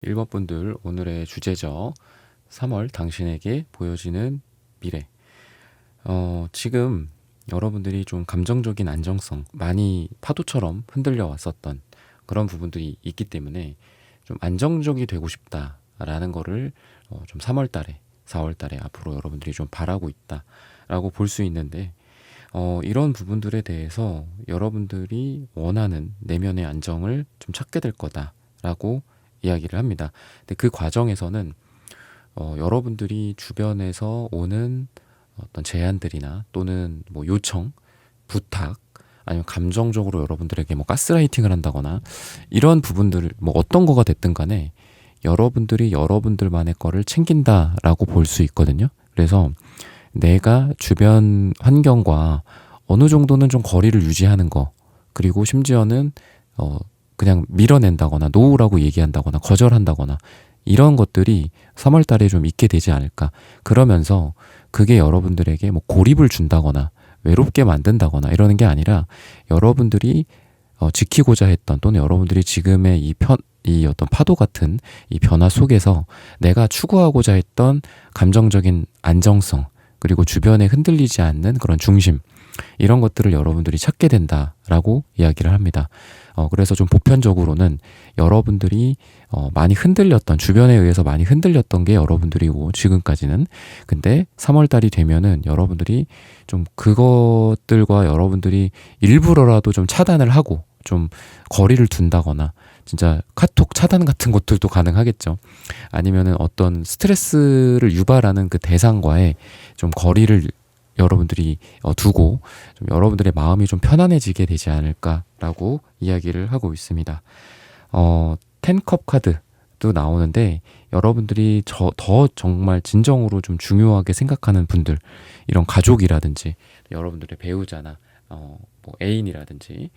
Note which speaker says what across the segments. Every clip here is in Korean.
Speaker 1: 1번 분들 오늘의 주제죠. 3월 당신에게 보여지는 미래. 지금 여러분들이 좀 감정적인 안정성, 많이 파도처럼 흔들려 왔었던 그런 부분들이 있기 때문에 좀 안정적이 되고 싶다라는 거를 좀 3월 달에, 4월 달에 앞으로 여러분들이 좀 바라고 있다라고 볼 수 있는데, 이런 부분들에 대해서 여러분들이 원하는 내면의 안정을 좀 찾게 될 거다라고 이야기를 합니다. 근데 그 과정에서는 여러분들이 주변에서 오는 어떤 제안들이나 또는 뭐 요청, 부탁, 아니면 감정적으로 여러분들에게 뭐 가스라이팅을 한다거나 이런 부분들을 뭐 어떤 거가 됐든 간에 여러분들이 여러분들만의 거를 챙긴다라고 볼 수 있거든요. 그래서 내가 주변 환경과 어느 정도는 좀 거리를 유지하는 거, 그리고 심지어는 그냥 밀어낸다거나 노우라고 얘기한다거나 거절한다거나 이런 것들이 3월 달에 좀 있게 되지 않을까. 그러면서 그게 여러분들에게 뭐 고립을 준다거나 외롭게 만든다거나 이러는 게 아니라 여러분들이 지키고자 했던, 또는 여러분들이 지금의 이 어떤 파도 같은 이 변화 속에서 내가 추구하고자 했던 감정적인 안정성, 그리고 주변에 흔들리지 않는 그런 중심, 이런 것들을 여러분들이 찾게 된다라고 이야기를 합니다. 그래서 좀 보편적으로는 여러분들이 많이 흔들렸던, 주변에 의해서 많이 흔들렸던 게 여러분들이고 지금까지는, 근데 3월 달이 되면은 여러분들이 좀 그것들과 여러분들이 일부러라도 좀 차단을 하고 좀 거리를 둔다거나, 진짜 카톡 차단 같은 것들도 가능하겠죠. 아니면은 어떤 스트레스를 유발하는 그 대상과의 좀 거리를 여러분들이 두고 좀 여러분들의 마음이 좀 편안해지게 되지 않을까라고 이야기를 하고 있습니다. 텐컵 카드도 나오는데, 여러분들이 더 정말 진정으로 좀 중요하게 생각하는 분들, 이런 가족이라든지 여러분들의 배우자나 뭐 애인이라든지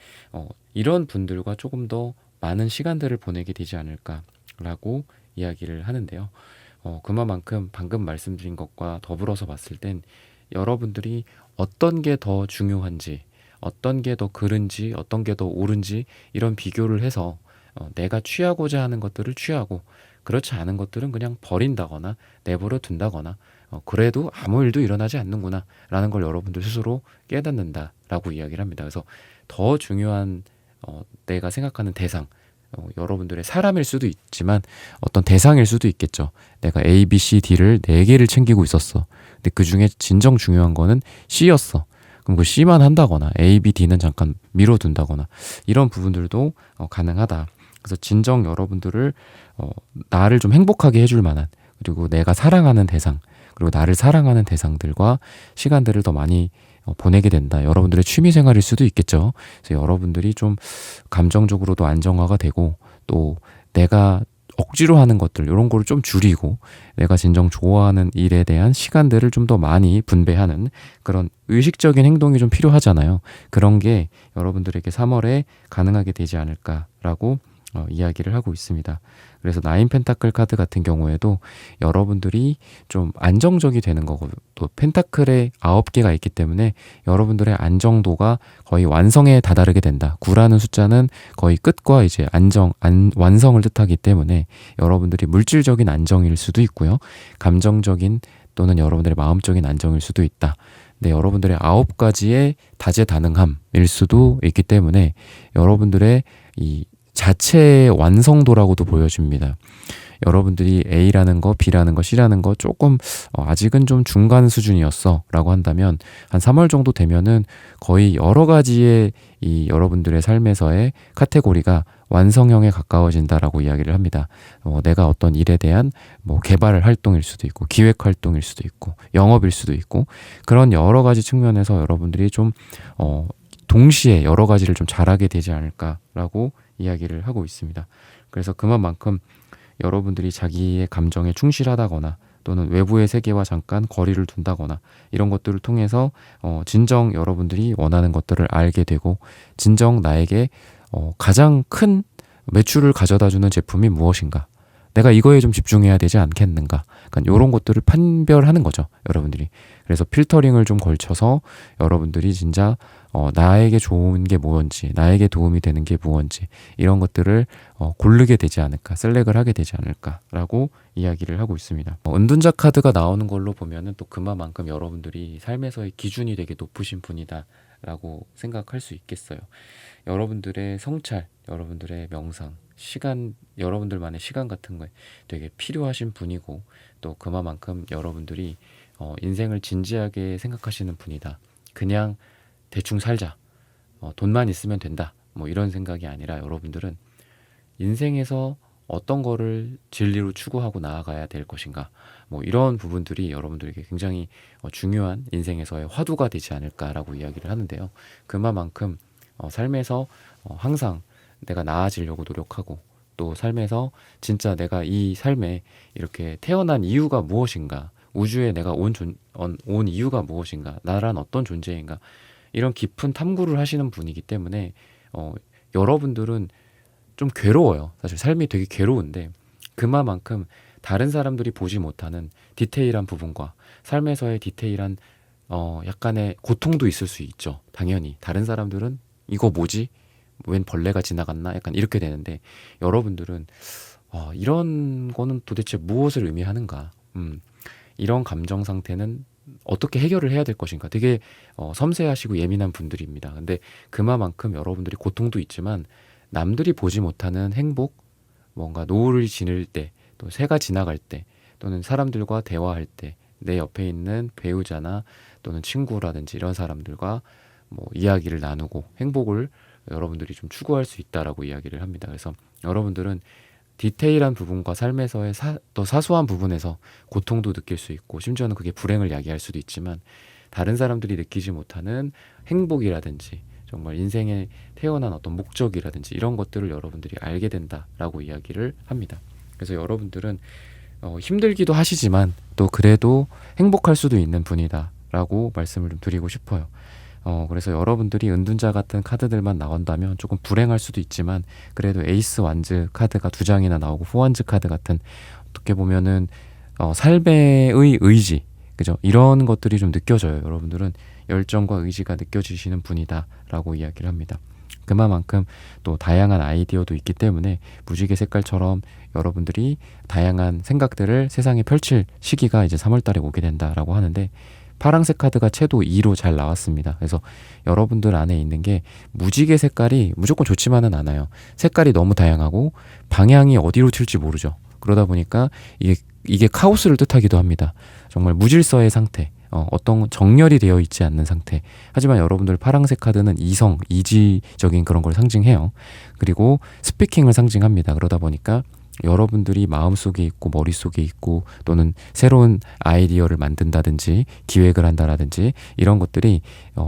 Speaker 1: 이런 분들과 조금 더 많은 시간들을 보내게 되지 않을까라고 이야기를 하는데요. 그만큼 방금 말씀드린 것과 더불어서 봤을 땐 여러분들이 어떤 게 더 중요한지, 어떤 게 더 그른지, 어떤 게 더 옳은지 이런 비교를 해서 내가 취하고자 하는 것들을 취하고, 그렇지 않은 것들은 그냥 버린다거나 내버려 둔다거나, 그래도 아무 일도 일어나지 않는구나 라는 걸 여러분들 스스로 깨닫는다라고 이야기를 합니다. 그래서 더 중요한 내가 생각하는 대상, 여러분들의 사람일 수도 있지만 어떤 대상일 수도 있겠죠. 내가 A, B, C, D를 4개를 챙기고 있었어. 근데 그 중에 진정 중요한 거는 C였어. 그럼 그 C만 한다거나 A, B, D는 잠깐 미뤄둔다거나 이런 부분들도 가능하다. 그래서 진정 여러분들을 나를 좀 행복하게 해줄 만한, 그리고 내가 사랑하는 대상, 그리고 나를 사랑하는 대상들과 시간들을 더 많이 보내게 된다. 여러분들의 취미 생활일 수도 있겠죠. 그래서 여러분들이 좀 감정적으로도 안정화가 되고, 또 내가 억지로 하는 것들, 이런 거를 좀 줄이고 내가 진정 좋아하는 일에 대한 시간들을 좀 더 많이 분배하는 그런 의식적인 행동이 좀 필요하잖아요. 그런 게 여러분들에게 3월에 가능하게 되지 않을까라고 이야기를 하고 있습니다. 그래서 나인 펜타클 카드 같은 경우에도 여러분들이 좀 안정적이 되는 거고, 또 펜타클에 9개가 있기 때문에 여러분들의 안정도가 거의 완성에 다다르게 된다. 9라는 숫자는 거의 끝과 이제 완성을 뜻하기 때문에 여러분들이 물질적인 안정일 수도 있고요. 감정적인 또는 여러분들의 마음적인 안정일 수도 있다. 네, 여러분들의 9가지의 다재다능함일 수도 있기 때문에 여러분들의 이 자체의 완성도라고도 보여집니다. 여러분들이 A라는 거, B라는 거, C라는 거 조금 아직은 좀 중간 수준이었어 라고 한다면, 한 3월 정도 되면은 거의 여러 가지의 이 여러분들의 삶에서의 카테고리가 완성형에 가까워진다라고 이야기를 합니다. 내가 어떤 일에 대한 뭐 개발 활동일 수도 있고, 기획 활동일 수도 있고, 영업일 수도 있고, 그런 여러 가지 측면에서 여러분들이 좀 동시에 여러 가지를 좀 잘하게 되지 않을까라고 이야기를 하고 있습니다. 그래서 그만큼 여러분들이 자기의 감정에 충실하다거나, 또는 외부의 세계와 잠깐 거리를 둔다거나 이런 것들을 통해서 진정 여러분들이 원하는 것들을 알게 되고, 진정 나에게 가장 큰 매출을 가져다주는 제품이 무엇인가, 내가 이거에 좀 집중해야 되지 않겠는가. 약간 이런 것들을 판별하는 거죠, 여러분들이. 그래서 필터링을 좀 걸쳐서 여러분들이 진짜 나에게 좋은 게 무언지, 나에게 도움이 되는 게 무언지 이런 것들을 고르게 되지 않을까, 셀렉을 하게 되지 않을까라고 이야기를 하고 있습니다. 은둔자 카드가 나오는 걸로 보면은 또 그만큼 여러분들이 삶에서의 기준이 되게 높으신 분이다라고 생각할 수 있겠어요. 여러분들의 성찰, 여러분들의 명상, 시간, 여러분들만의 시간 같은 거에 되게 필요하신 분이고 또 그만큼 여러분들이 인생을 진지하게 생각하시는 분이다. 그냥 대충 살자. 돈만 있으면 된다. 뭐 이런 생각이 아니라 여러분들은 인생에서 어떤 거를 진리로 추구하고 나아가야 될 것인가. 뭐 이런 부분들이 여러분들에게 굉장히 중요한 인생에서의 화두가 되지 않을까라고 이야기를 하는데요. 그만큼 삶에서 항상 내가 나아지려고 노력하고 또 삶에서 진짜 내가 이 삶에 이렇게 태어난 이유가 무엇인가, 우주에 내가 온 이유가 무엇인가, 나란 어떤 존재인가 이런 깊은 탐구를 하시는 분이기 때문에 여러분들은 좀 괴로워요. 사실 삶이 되게 괴로운데 그만큼 다른 사람들이 보지 못하는 디테일한 부분과 삶에서의 디테일한 약간의 고통도 있을 수 있죠. 당연히 다른 사람들은 이거 뭐지? 웬 벌레가 지나갔나? 약간 이렇게 되는데 여러분들은 이런 거는 도대체 무엇을 의미하는가? 이런 감정 상태는 어떻게 해결을 해야 될 것인가? 되게 섬세하시고 예민한 분들입니다. 근데 그만큼 여러분들이 고통도 있지만 남들이 보지 못하는 행복, 뭔가 노을을 지낼 때, 또 새가 지나갈 때, 또는 사람들과 대화할 때, 내 옆에 있는 배우자나 또는 친구라든지 이런 사람들과 뭐 이야기를 나누고 행복을 여러분들이 좀 추구할 수 있다라고 이야기를 합니다. 그래서 여러분들은 디테일한 부분과 삶에서의 또 사소한 부분에서 고통도 느낄 수 있고 심지어는 그게 불행을 야기할 수도 있지만 다른 사람들이 느끼지 못하는 행복이라든지 정말 인생에 태어난 어떤 목적이라든지 이런 것들을 여러분들이 알게 된다라고 이야기를 합니다. 그래서 여러분들은 힘들기도 하시지만 또 그래도 행복할 수도 있는 분이다라고 말씀을 좀 드리고 싶어요. 그래서 여러분들이 은둔자 같은 카드들만 나온다면 조금 불행할 수도 있지만 그래도 에이스 완즈 카드가 2장이나 나오고 후완즈 카드 같은 어떻게 보면은 삶의 의지, 그죠? 이런 것들이 좀 느껴져요. 여러분들은 열정과 의지가 느껴지시는 분이다라고 이야기를 합니다. 그만큼 또 다양한 아이디어도 있기 때문에 무지개 색깔처럼 여러분들이 다양한 생각들을 세상에 펼칠 시기가 이제 3월 달에 오게 된다라고 하는데 파랑색 카드가 채도 2로 잘 나왔습니다. 그래서 여러분들 안에 있는 게 무지개 색깔이 무조건 좋지만은 않아요. 색깔이 너무 다양하고 방향이 어디로 튈지 모르죠. 그러다 보니까 이게 카오스를 뜻하기도 합니다. 정말 무질서의 상태, 어떤 정렬이 되어 있지 않는 상태. 하지만 여러분들 파랑색 카드는 이성, 이지적인 그런 걸 상징해요. 그리고 스피킹을 상징합니다. 그러다 보니까 여러분들이 마음속에 있고 머릿속에 있고 또는 새로운 아이디어를 만든다든지 기획을 한다라든지 이런 것들이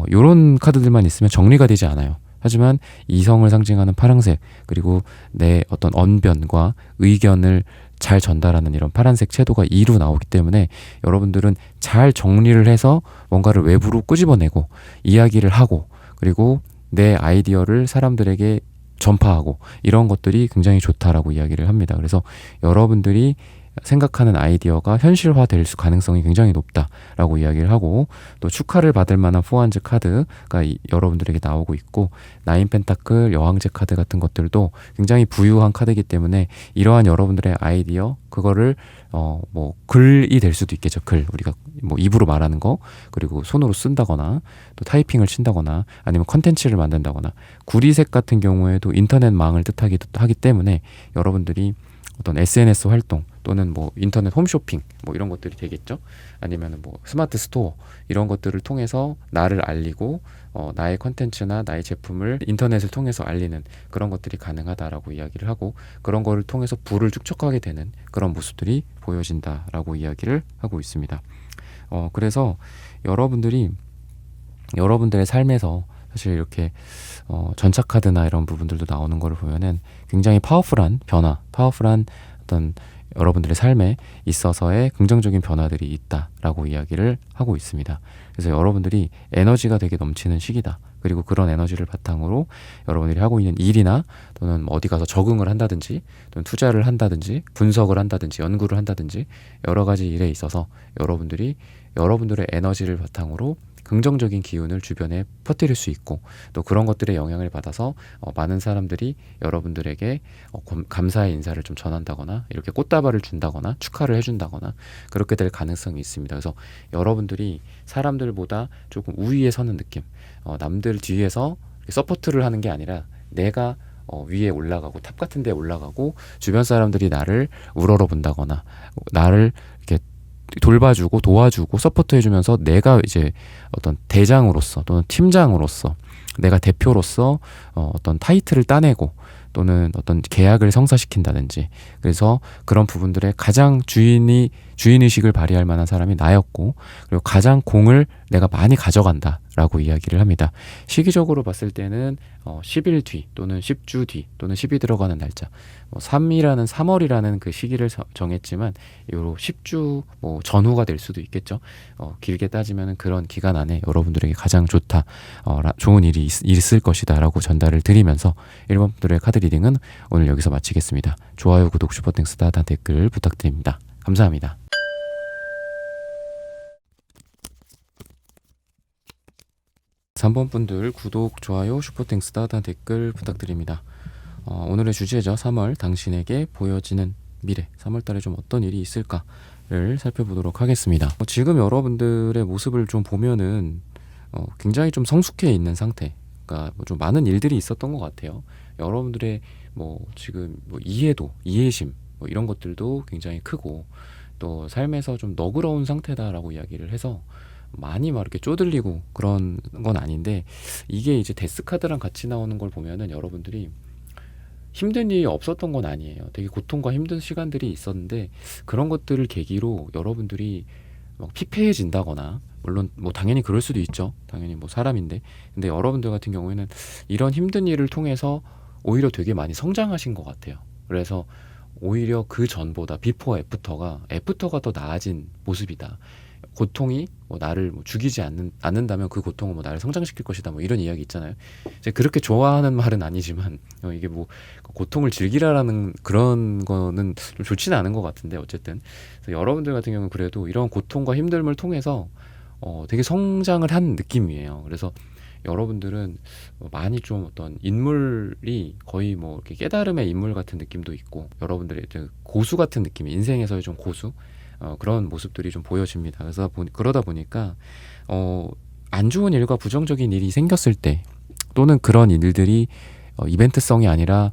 Speaker 1: 이런 카드들만 있으면 정리가 되지 않아요. 하지만 이성을 상징하는 파랑색 그리고 내 어떤 언변과 의견을 잘 전달하는 이런 파란색 채도가 2로 나오기 때문에 여러분들은 잘 정리를 해서 뭔가를 외부로 끄집어내고 이야기를 하고 그리고 내 아이디어를 사람들에게 전파하고 이런 것들이 굉장히 좋다라고 이야기를 합니다. 그래서 여러분들이 생각하는 아이디어가 현실화될 가능성이 굉장히 높다라고 이야기를 하고 또 축하를 받을 만한 포한즈 카드가 여러분들에게 나오고 있고 나인 펜타클, 여왕제 카드 같은 것들도 굉장히 부유한 카드이기 때문에 이러한 여러분들의 아이디어 그거를 뭐 글이 될 수도 있겠죠. 글 우리가 뭐 입으로 말하는 거 그리고 손으로 쓴다거나 또 타이핑을 친다거나 아니면 컨텐츠를 만든다거나 구리색 같은 경우에도 인터넷망을 뜻하기도 하기 때문에 여러분들이 어떤 SNS 활동 또는 뭐 인터넷 홈쇼핑 뭐 이런 것들이 되겠죠. 아니면은 뭐 스마트 스토어 이런 것들을 통해서 나를 알리고 나의 컨텐츠나 나의 제품을 인터넷을 통해서 알리는 그런 것들이 가능하다라고 이야기를 하고 그런 거를 통해서 부를 축적하게 되는 그런 모습들이 보여진다라고 이야기를 하고 있습니다. 그래서 여러분들이 여러분들의 삶에서 사실 이렇게 전차 카드나 이런 부분들도 나오는 거를 보면은 굉장히 파워풀한 변화, 파워풀한 어떤 여러분들의 삶에 있어서의 긍정적인 변화들이 있다라고 이야기를 하고 있습니다. 그래서 여러분들이 에너지가 되게 넘치는 시기다. 그리고 그런 에너지를 바탕으로 여러분들이 하고 있는 일이나 또는 어디 가서 적응을 한다든지 또는 투자를 한다든지 분석을 한다든지 연구를 한다든지 여러 가지 일에 있어서 여러분들이 여러분들의 에너지를 바탕으로 긍정적인 기운을 주변에 퍼뜨릴 수 있고 또 그런 것들의 영향을 받아서 많은 사람들이 여러분들에게 감사의 인사를 좀 전한다거나 이렇게 꽃다발을 준다거나 축하를 해준다거나 그렇게 될 가능성이 있습니다. 그래서 여러분들이 사람들보다 조금 우위에 서는 느낌, 남들 뒤에서 서포트를 하는 게 아니라 내가 위에 올라가고 탑 같은 데 올라가고 주변 사람들이 나를 우러러 본다거나 나를 이렇게 돌봐주고 도와주고 서포트해주면서 내가 이제 어떤 대장으로서 또는 팀장으로서 내가 대표로서 어떤 타이틀을 따내고 또는 어떤 계약을 성사시킨다든지 그래서 그런 부분들의 가장 주인의식을 발휘할 만한 사람이 나였고 그리고 가장 공을 내가 많이 가져간다라고 이야기를 합니다. 시기적으로 봤을 때는 10일 뒤 또는 10주 뒤 또는 10이 들어가는 날짜 3월이라는 그 시기를 정했지만 요 10주 전후가 될 수도 있겠죠. 길게 따지면 그런 기간 안에 여러분들에게 가장 좋다 좋은 일이 있을 것이다 라고 전달을 드리면서 1번 분들의 카드 리딩은 오늘 여기서 마치겠습니다. 좋아요, 구독, 슈퍼땡스, 다 댓글 부탁드립니다. 감사합니다. 3번 분들 구독, 좋아요, 슈퍼땡스, 다 댓글 부탁드립니다. 오늘의 주제죠. 3월 당신에게 보여지는 미래. 3월달에 좀 어떤 일이 있을까를 살펴보도록 하겠습니다. 지금 여러분들의 모습을 좀 보면은 굉장히 좀 성숙해 있는 상태. 그러니까 좀 많은 일들이 있었던 것 같아요. 여러분들의 지금 이해도, 이해심 이런 것들도 굉장히 크고 또 삶에서 좀 너그러운 상태다라고 이야기를 해서 많이 막 이렇게 쪼들리고 그런 건 아닌데 이게 이제 데스카드랑 같이 나오는 걸 보면은 여러분들이 힘든 일이 없었던 건 아니에요. 되게 고통과 힘든 시간들이 있었는데 그런 것들을 계기로 여러분들이 막 피폐해진다거나 물론 당연히 그럴 수도 있죠. 당연히 사람인데 근데 여러분들 같은 경우에는 이런 힘든 일을 통해서 오히려 되게 많이 성장하신 것 같아요. 그래서 오히려 그 전보다 비포 애프터가 더 나아진 모습이다. 고통이 나를 죽이지 않는다면 그 고통은 나를 성장시킬 것이다. 이런 이야기 있잖아요. 이제 그렇게 좋아하는 말은 아니지만 이게 고통을 즐기라라는 그런 거는 좀 좋지는 않은 것 같은데 어쨌든 그래서 여러분들 같은 경우는 그래도 이런 고통과 힘듦을 통해서 되게 성장을 한 느낌이에요. 그래서 여러분들은 많이 좀 어떤 인물이 거의 이렇게 깨달음의 인물 같은 느낌도 있고 여러분들의 고수 같은 느낌, 인생에서의 좀 고수 그런 모습들이 좀 보여집니다. 그래서 그러다 보니까 안 좋은 일과 부정적인 일이 생겼을 때 또는 그런 일들이 이벤트성이 아니라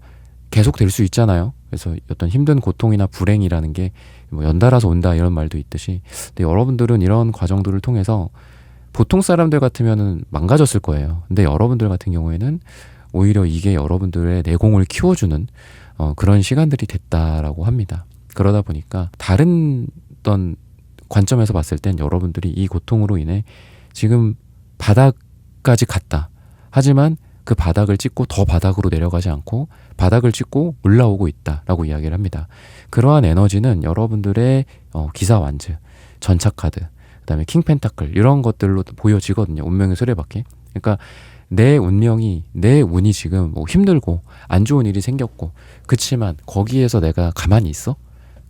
Speaker 1: 계속 될 수 있잖아요. 그래서 어떤 힘든 고통이나 불행이라는 게 연달아서 온다 이런 말도 있듯이 근데 여러분들은 이런 과정들을 통해서 보통 사람들 같으면은 망가졌을 거예요. 근데 여러분들 같은 경우에는 오히려 이게 여러분들의 내공을 키워주는 그런 시간들이 됐다라고 합니다. 그러다 보니까 다른 어떤 관점에서 봤을 땐 여러분들이 이 고통으로 인해 지금 바닥까지 갔다. 하지만 그 바닥을 찍고 더 바닥으로 내려가지 않고 바닥을 찍고 올라오고 있다라고 이야기를 합니다. 그러한 에너지는 여러분들의 기사 완즈, 전차카드, 그다음에 킹펜타클 이런 것들로 보여지거든요. 운명의 수레바퀴. 그러니까 내 운이 지금 힘들고 안 좋은 일이 생겼고 그치만 거기에서 내가 가만히 있어?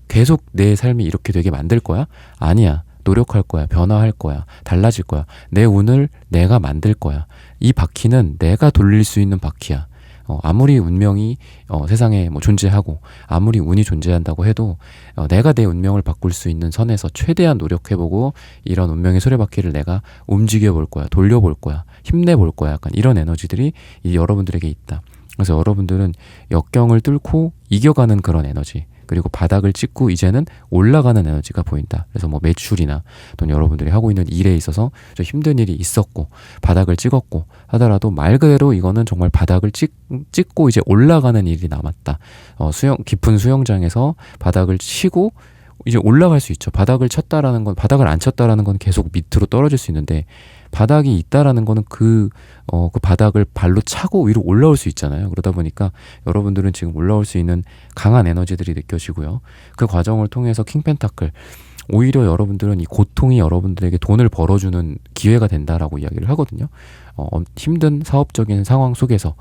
Speaker 1: 계속 내 삶이 이렇게 되게 만들 거야? 아니야. 노력할 거야. 변화할 거야. 달라질 거야. 내 운을 내가 만들 거야. 이 바퀴는 내가 돌릴 수 있는 바퀴야. 아무리 운명이 세상에 존재하고 아무리 운이 존재한다고 해도 내가 내 운명을 바꿀 수 있는 선에서 최대한 노력해보고 이런 운명의 수레바퀴를 내가 움직여볼 거야. 돌려볼 거야. 힘내볼 거야. 약간 이런 에너지들이 여러분들에게 있다. 그래서 여러분들은 역경을 뚫고 이겨가는 그런 에너지 그리고 바닥을 찍고 이제는 올라가는 에너지가 보인다. 그래서 매출이나 또는 여러분들이 하고 있는 일에 있어서 좀 힘든 일이 있었고 바닥을 찍었고 하더라도 말 그대로 이거는 정말 바닥을 찍고 이제 올라가는 일이 남았다. 깊은 수영장에서 바닥을 치고 이제 올라갈 수 있죠. 바닥을 안 쳤다라는 건 계속 밑으로 떨어질 수 있는데 바닥이 있다라는 거는 그 바닥을 발로 차고 위로 올라올 수 있잖아요. 그러다 보니까 여러분들은 지금 올라올 수 있는 강한 에너지들이 느껴지고요. 그 과정을 통해서 킹펜타클 오히려 여러분들은 이 고통이 여러분들에게 돈을 벌어주는 기회가 된다라고 이야기를 하거든요. 힘든 사업적인 상황 속에서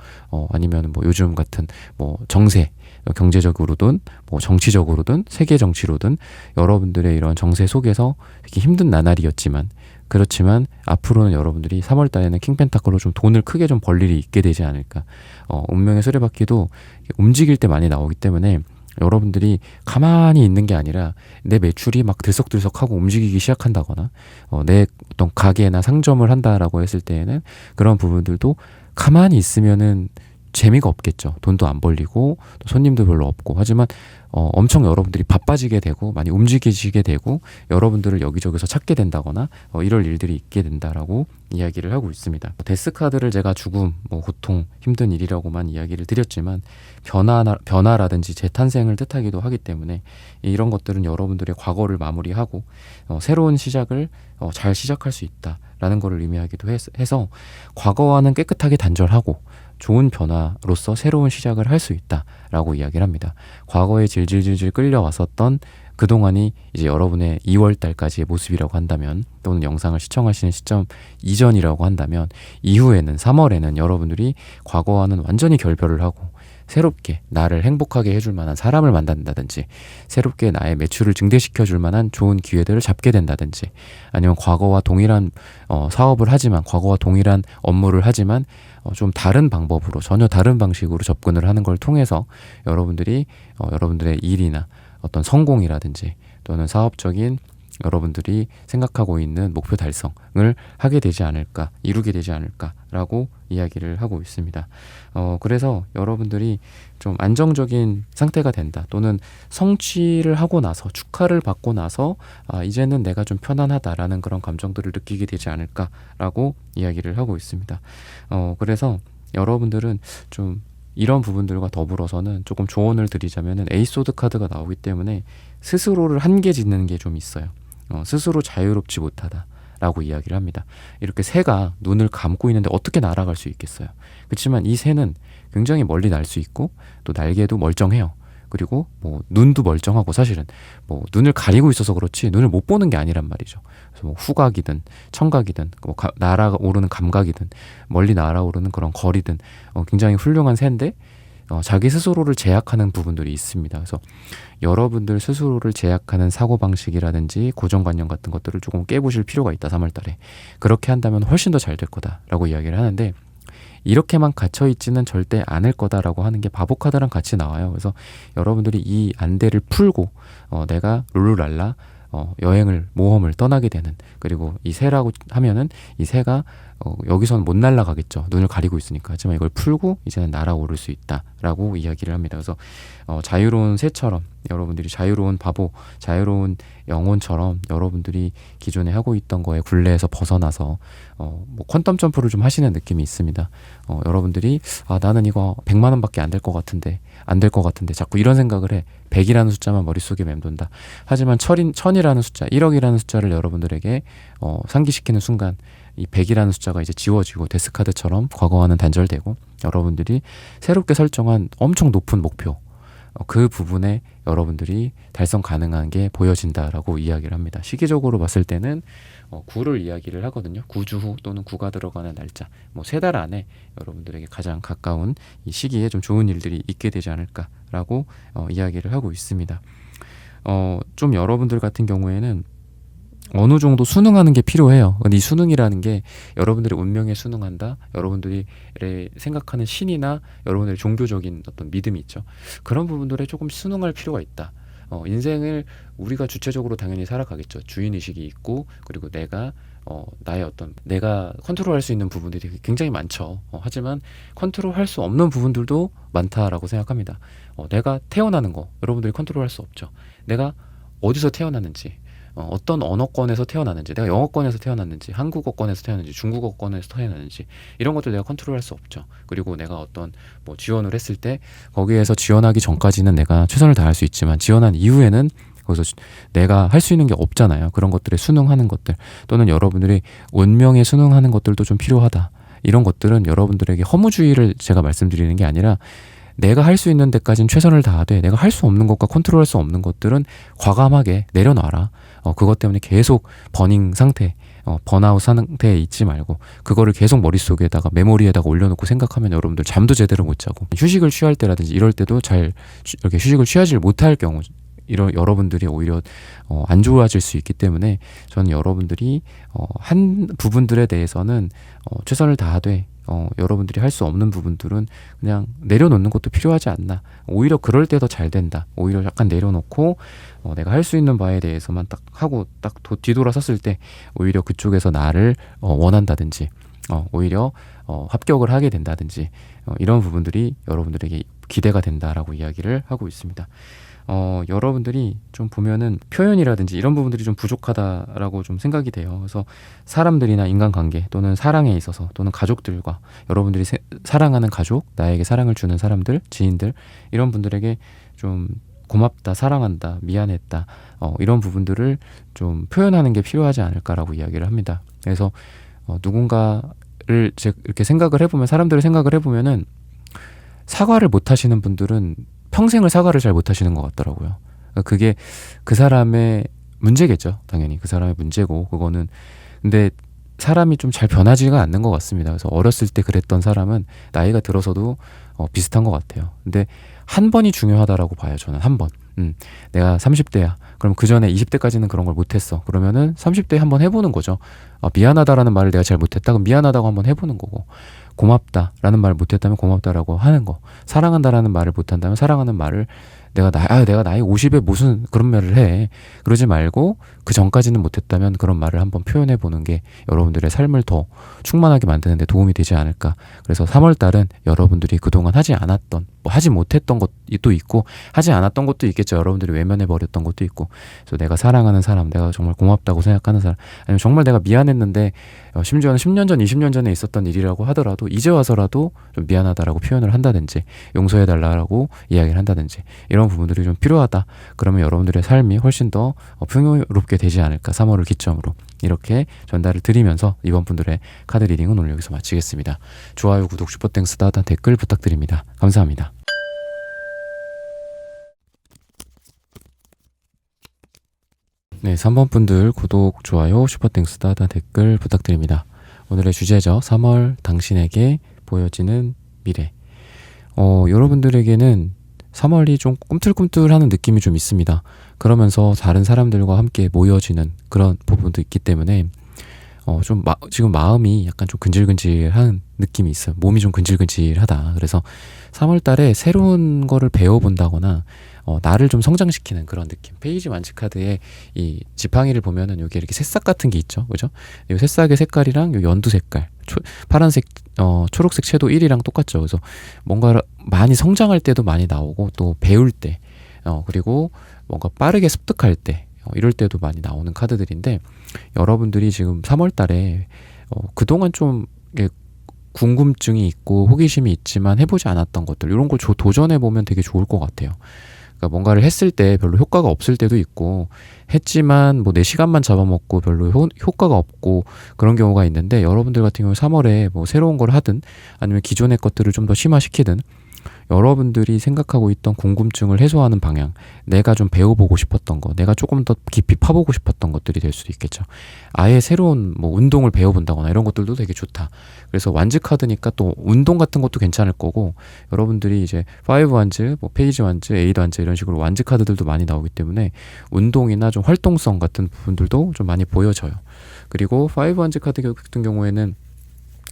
Speaker 1: 아니면 뭐 요즘 같은 뭐 정세, 경제적으로든 뭐 정치적으로든 세계 정치로든 여러분들의 이런 정세 속에서 이렇게 힘든 나날이었지만, 그렇지만 앞으로는 여러분들이 3월 달에는 킹펜타클로 좀 돈을 크게 좀 벌 일이 있게 되지 않을까. 운명의 수레바퀴도 움직일 때 많이 나오기 때문에 여러분들이 가만히 있는 게 아니라 내 매출이 막 들썩들썩하고 움직이기 시작한다거나 내 어떤 가게나 상점을 한다라고 했을 때에는 그런 부분들도 가만히 있으면은 재미가 없겠죠. 돈도 안 벌리고 또 손님도 별로 없고. 하지만 엄청 여러분들이 바빠지게 되고 많이 움직이시게 되고 여러분들을 여기저기서 찾게 된다거나 이럴 일들이 있게 된다라고 이야기를 하고 있습니다. 데스카드를 제가 죽음, 뭐 고통, 힘든 일이라고만 이야기를 드렸지만 변화라든지 재탄생을 뜻하기도 하기 때문에 이런 것들은 여러분들의 과거를 마무리하고 새로운 시작을 잘 시작할 수 있다라는 것을 의미하기도 해서 과거와는 깨끗하게 단절하고 좋은 변화로서 새로운 시작을 할 수 있다라고 이야기를 합니다. 과거에 질질질질 끌려왔었던 그동안이 이제 여러분의 2월 달까지의 모습이라고 한다면, 또는 영상을 시청하시는 시점 이전이라고 한다면, 이후에는 3월에는 여러분들이 과거와는 완전히 결별을 하고 새롭게 나를 행복하게 해줄 만한 사람을 만난다든지, 새롭게 나의 매출을 증대시켜 줄 만한 좋은 기회들을 잡게 된다든지, 아니면 과거와 동일한 사업을 하지만, 과거와 동일한 업무를 하지만 좀 다른 방법으로, 전혀 다른 방식으로 접근을 하는 걸 통해서 여러분들이 여러분들의 일이나 어떤 성공이라든지 또는 사업적인 여러분들이 생각하고 있는 목표 달성을 하게 되지 않을까, 이루게 되지 않을까라고 이야기를 하고 있습니다. 그래서 여러분들이 좀 안정적인 상태가 된다, 또는 성취를 하고 나서 축하를 받고 나서 이제는 내가 좀 편안하다라는 그런 감정들을 느끼게 되지 않을까라고 이야기를 하고 있습니다. 그래서 여러분들은 좀 이런 부분들과 더불어서는 조금 조언을 드리자면은 에이소드 카드가 나오기 때문에 스스로를 한계 짓는 게 좀 있어요. 스스로 자유롭지 못하다라고 이야기를 합니다. 이렇게 새가 눈을 감고 있는데 어떻게 날아갈 수 있겠어요. 그렇지만 이 새는 굉장히 멀리 날 수 있고 또 날개도 멀쩡해요. 그리고 뭐 눈도 멀쩡하고, 사실은 뭐 눈을 가리고 있어서 그렇지 눈을 못 보는 게 아니란 말이죠. 그래서 뭐 후각이든 청각이든 뭐 날아오르는 감각이든 멀리 날아오르는 그런 거리든 굉장히 훌륭한 새인데 자기 스스로를 제약하는 부분들이 있습니다. 그래서 여러분들 스스로를 제약하는 사고방식이라든지 고정관념 같은 것들을 조금 깨보실 필요가 있다, 3월달에. 그렇게 한다면 훨씬 더 잘 될 거다라고 이야기를 하는데, 이렇게만 갇혀있지는 절대 않을 거다라고 하는 게 바보카드랑 같이 나와요. 그래서 여러분들이 이 안대를 풀고 내가 룰루랄라 여행을, 모험을 떠나게 되는, 그리고 이 새라고 하면은 이 새가 여기서는 못 날아가겠죠. 눈을 가리고 있으니까. 하지만 이걸 풀고 이제는 날아오를 수 있다라고 이야기를 합니다. 그래서 자유로운 새처럼, 여러분들이 자유로운 바보, 자유로운 영혼처럼 여러분들이 기존에 하고 있던 거에 굴레에서 벗어나서 뭐 퀀텀 점프를 좀 하시는 느낌이 있습니다. 여러분들이 나는 이거 100만 원밖에 안 될 것 같은데, 안 될 것 같은데 자꾸 이런 생각을 해. 100이라는 숫자만 머릿속에 맴돈다. 하지만 1000이라는 숫자, 1억이라는 숫자를 여러분들에게 상기시키는 순간 이 100이라는 숫자가 이제 지워지고 데스카드처럼 과거와는 단절되고, 여러분들이 새롭게 설정한 엄청 높은 목표, 그 부분에 여러분들이 달성 가능한 게 보여진다라고 이야기를 합니다. 시기적으로 봤을 때는 9를 이야기를 하거든요. 9주 후 또는 9가 들어가는 날짜, 뭐 3달 안에 여러분들에게 가장 가까운 이 시기에 좀 좋은 일들이 있게 되지 않을까라고 이야기를 하고 있습니다. 좀 여러분들 같은 경우에는 어느 정도 수능하는 게 필요해요. 근데 이 수능이라는 게 여러분들의 운명에 수능한다, 여러분들이 생각하는 신이나 여러분들의 종교적인 어떤 믿음이 있죠. 그런 부분들에 조금 수능할 필요가 있다. 인생을 우리가 주체적으로 당연히 살아가겠죠. 주인의식이 있고, 그리고 내가 나의 어떤, 내가 컨트롤할 수 있는 부분들이 굉장히 많죠. 하지만 컨트롤할 수 없는 부분들도 많다라고 생각합니다. 내가 태어나는 거 여러분들이 컨트롤할 수 없죠. 내가 어디서 태어났는지, 어떤 언어권에서 태어났는지, 내가 영어권에서 태어났는지, 한국어권에서 태어났는지, 중국어권에서 태어났는지, 이런 것들 내가 컨트롤할 수 없죠. 그리고 내가 어떤 뭐 지원을 했을 때 거기에서 지원하기 전까지는 내가 최선을 다할 수 있지만 지원한 이후에는 거기서 내가 할 수 있는 게 없잖아요. 그런 것들에 순응하는 것들, 또는 여러분들이 운명에 순응하는 것들도 좀 필요하다. 이런 것들은 여러분들에게 허무주의를 제가 말씀드리는 게 아니라 내가 할 수 있는 데까지는 최선을 다하되 내가 할 수 없는 것과 컨트롤할 수 없는 것들은 과감하게 내려놔라. 그것 때문에 계속 버닝 상태, 번아웃 상태에 있지 말고 그거를 계속 머릿속에다가 메모리에다가 올려놓고 생각하면 여러분들 잠도 제대로 못 자고 휴식을 취할 때라든지 이럴 때도 잘 이렇게 휴식을 취하지 못할 경우 여러분들이 오히려 안 좋아질 수 있기 때문에 저는 여러분들이 한 부분들에 대해서는 최선을 다하되 여러분들이 할 수 없는 부분들은 그냥 내려놓는 것도 필요하지 않나. 오히려 그럴 때 더 잘 된다. 오히려 약간 내려놓고 내가 할 수 있는 바에 대해서만 딱 하고 딱 뒤돌아섰을 때 오히려 그쪽에서 나를 원한다든지 오히려 합격을 하게 된다든지 이런 부분들이 여러분들에게 기대가 된다라고 이야기를 하고 있습니다. 여러분들이 좀 보면은 표현이라든지 이런 부분들이 좀 부족하다라고 좀 생각이 돼요. 그래서 사람들이나 인간관계 또는 사랑에 있어서 또는 가족들과 여러분들이 사랑하는 가족, 나에게 사랑을 주는 사람들, 지인들 이런 분들에게 좀 고맙다, 사랑한다, 미안했다 이런 부분들을 좀 표현하는 게 필요하지 않을까라고 이야기를 합니다. 그래서 누군가를 이렇게 생각을 해보면 사람들을 생각을 해보면은 사과를 못 하시는 분들은 평생을 사과를 잘 못하시는 것 같더라고요. 그게 그 사람의 문제겠죠. 당연히 그 사람의 문제고 그거는 근데 사람이 좀 잘 변하지가 않는 것 같습니다. 그래서 어렸을 때 그랬던 사람은 나이가 들어서도 비슷한 것 같아요. 근데 한 번이 중요하다라고 봐요. 저는 한 번. 내가 30대야. 그럼 그 전에 20대까지는 그런 걸 못했어. 그러면은 30대에 한번 해보는 거죠. 미안하다라는 말을 내가 잘 못했다. 그럼 미안하다고 한번 해보는 거고. 고맙다라는 말을 못했다면 고맙다라고 하는 거. 사랑한다라는 말을 못한다면 사랑하는 말을 내가 나이 50에 무슨 그런 말을 해. 그러지 말고 그 전까지는 못했다면 그런 말을 한번 표현해 보는 게 여러분들의 삶을 더 충만하게 만드는 데 도움이 되지 않을까. 그래서 3월 달은 여러분들이 그동안 하지 않았던 하지 못했던 것도 있고 하지 않았던 것도 있겠죠. 여러분들이 외면해 버렸던 것도 있고. 그래서 내가 사랑하는 사람, 내가 정말 고맙다고 생각하는 사람, 아니면 정말 내가 미안했는데 심지어는 10년 전, 20년 전에 있었던 일이라고 하더라도 이제 와서라도 좀 미안하다라고 표현을 한다든지 용서해 달라고 이야기를 한다든지 이런 부분들이 좀 필요하다. 그러면 여러분들의 삶이 훨씬 더 풍요롭게 되지 않을까. 3월을 기점으로 이렇게 전달을 드리면서 이번 분들의 카드 리딩은 오늘 여기서 마치겠습니다. 좋아요, 구독, 슈퍼땡스, 따뜻한 댓글 부탁드립니다. 감사합니다. 네, 3번 분들 구독, 좋아요, 슈퍼땡스, 따뜻한 댓글 부탁드립니다. 오늘의 주제죠. 3월 당신에게 보여지는 미래. 여러분들에게는 3월이 좀 꿈틀꿈틀하는 느낌이 좀 있습니다. 그러면서 다른 사람들과 함께 모여지는 그런 부분도 있기 때문에 지금 마음이 약간 좀 근질근질한 느낌이 있어요. 몸이 좀 근질근질하다. 그래서 3월 달에 새로운 거를 배워본다거나 나를 좀 성장시키는 그런 느낌. 페이지 완치 카드에 이 지팡이를 보면은 여기 이렇게 새싹 같은 게 있죠. 그죠? 이 새싹의 색깔이랑 요 연두 색깔, 파란색, 초록색 채도 1이랑 똑같죠. 그래서 뭔가 많이 성장할 때도 많이 나오고 또 배울 때, 그리고 뭔가 빠르게 습득할 때, 이럴 때도 많이 나오는 카드들인데 여러분들이 지금 3월 달에 그동안 좀 궁금증이 있고 호기심이 있지만 해보지 않았던 것들 이런 걸 도전해보면 되게 좋을 것 같아요. 그러니까 뭔가를 했을 때 별로 효과가 없을 때도 있고 했지만 뭐 내 시간만 잡아먹고 별로 효과가 없고 그런 경우가 있는데 여러분들 같은 경우 3월에 뭐 새로운 걸 하든 아니면 기존의 것들을 좀 더 심화시키든 여러분들이 생각하고 있던 궁금증을 해소하는 방향, 내가 좀 배워보고 싶었던 거, 내가 조금 더 깊이 파보고 싶었던 것들이 될 수도 있겠죠. 아예 새로운 뭐 운동을 배워본다거나 이런 것들도 되게 좋다. 그래서 완즈 카드니까 또 운동 같은 것도 괜찮을 거고 여러분들이 이제 5 완즈, 뭐 페이지 완즈, 8 완즈 이런 식으로 완즈 카드들도 많이 나오기 때문에 운동이나 좀 활동성 같은 부분들도 좀 많이 보여져요. 그리고 5 완즈 카드 같은 경우에는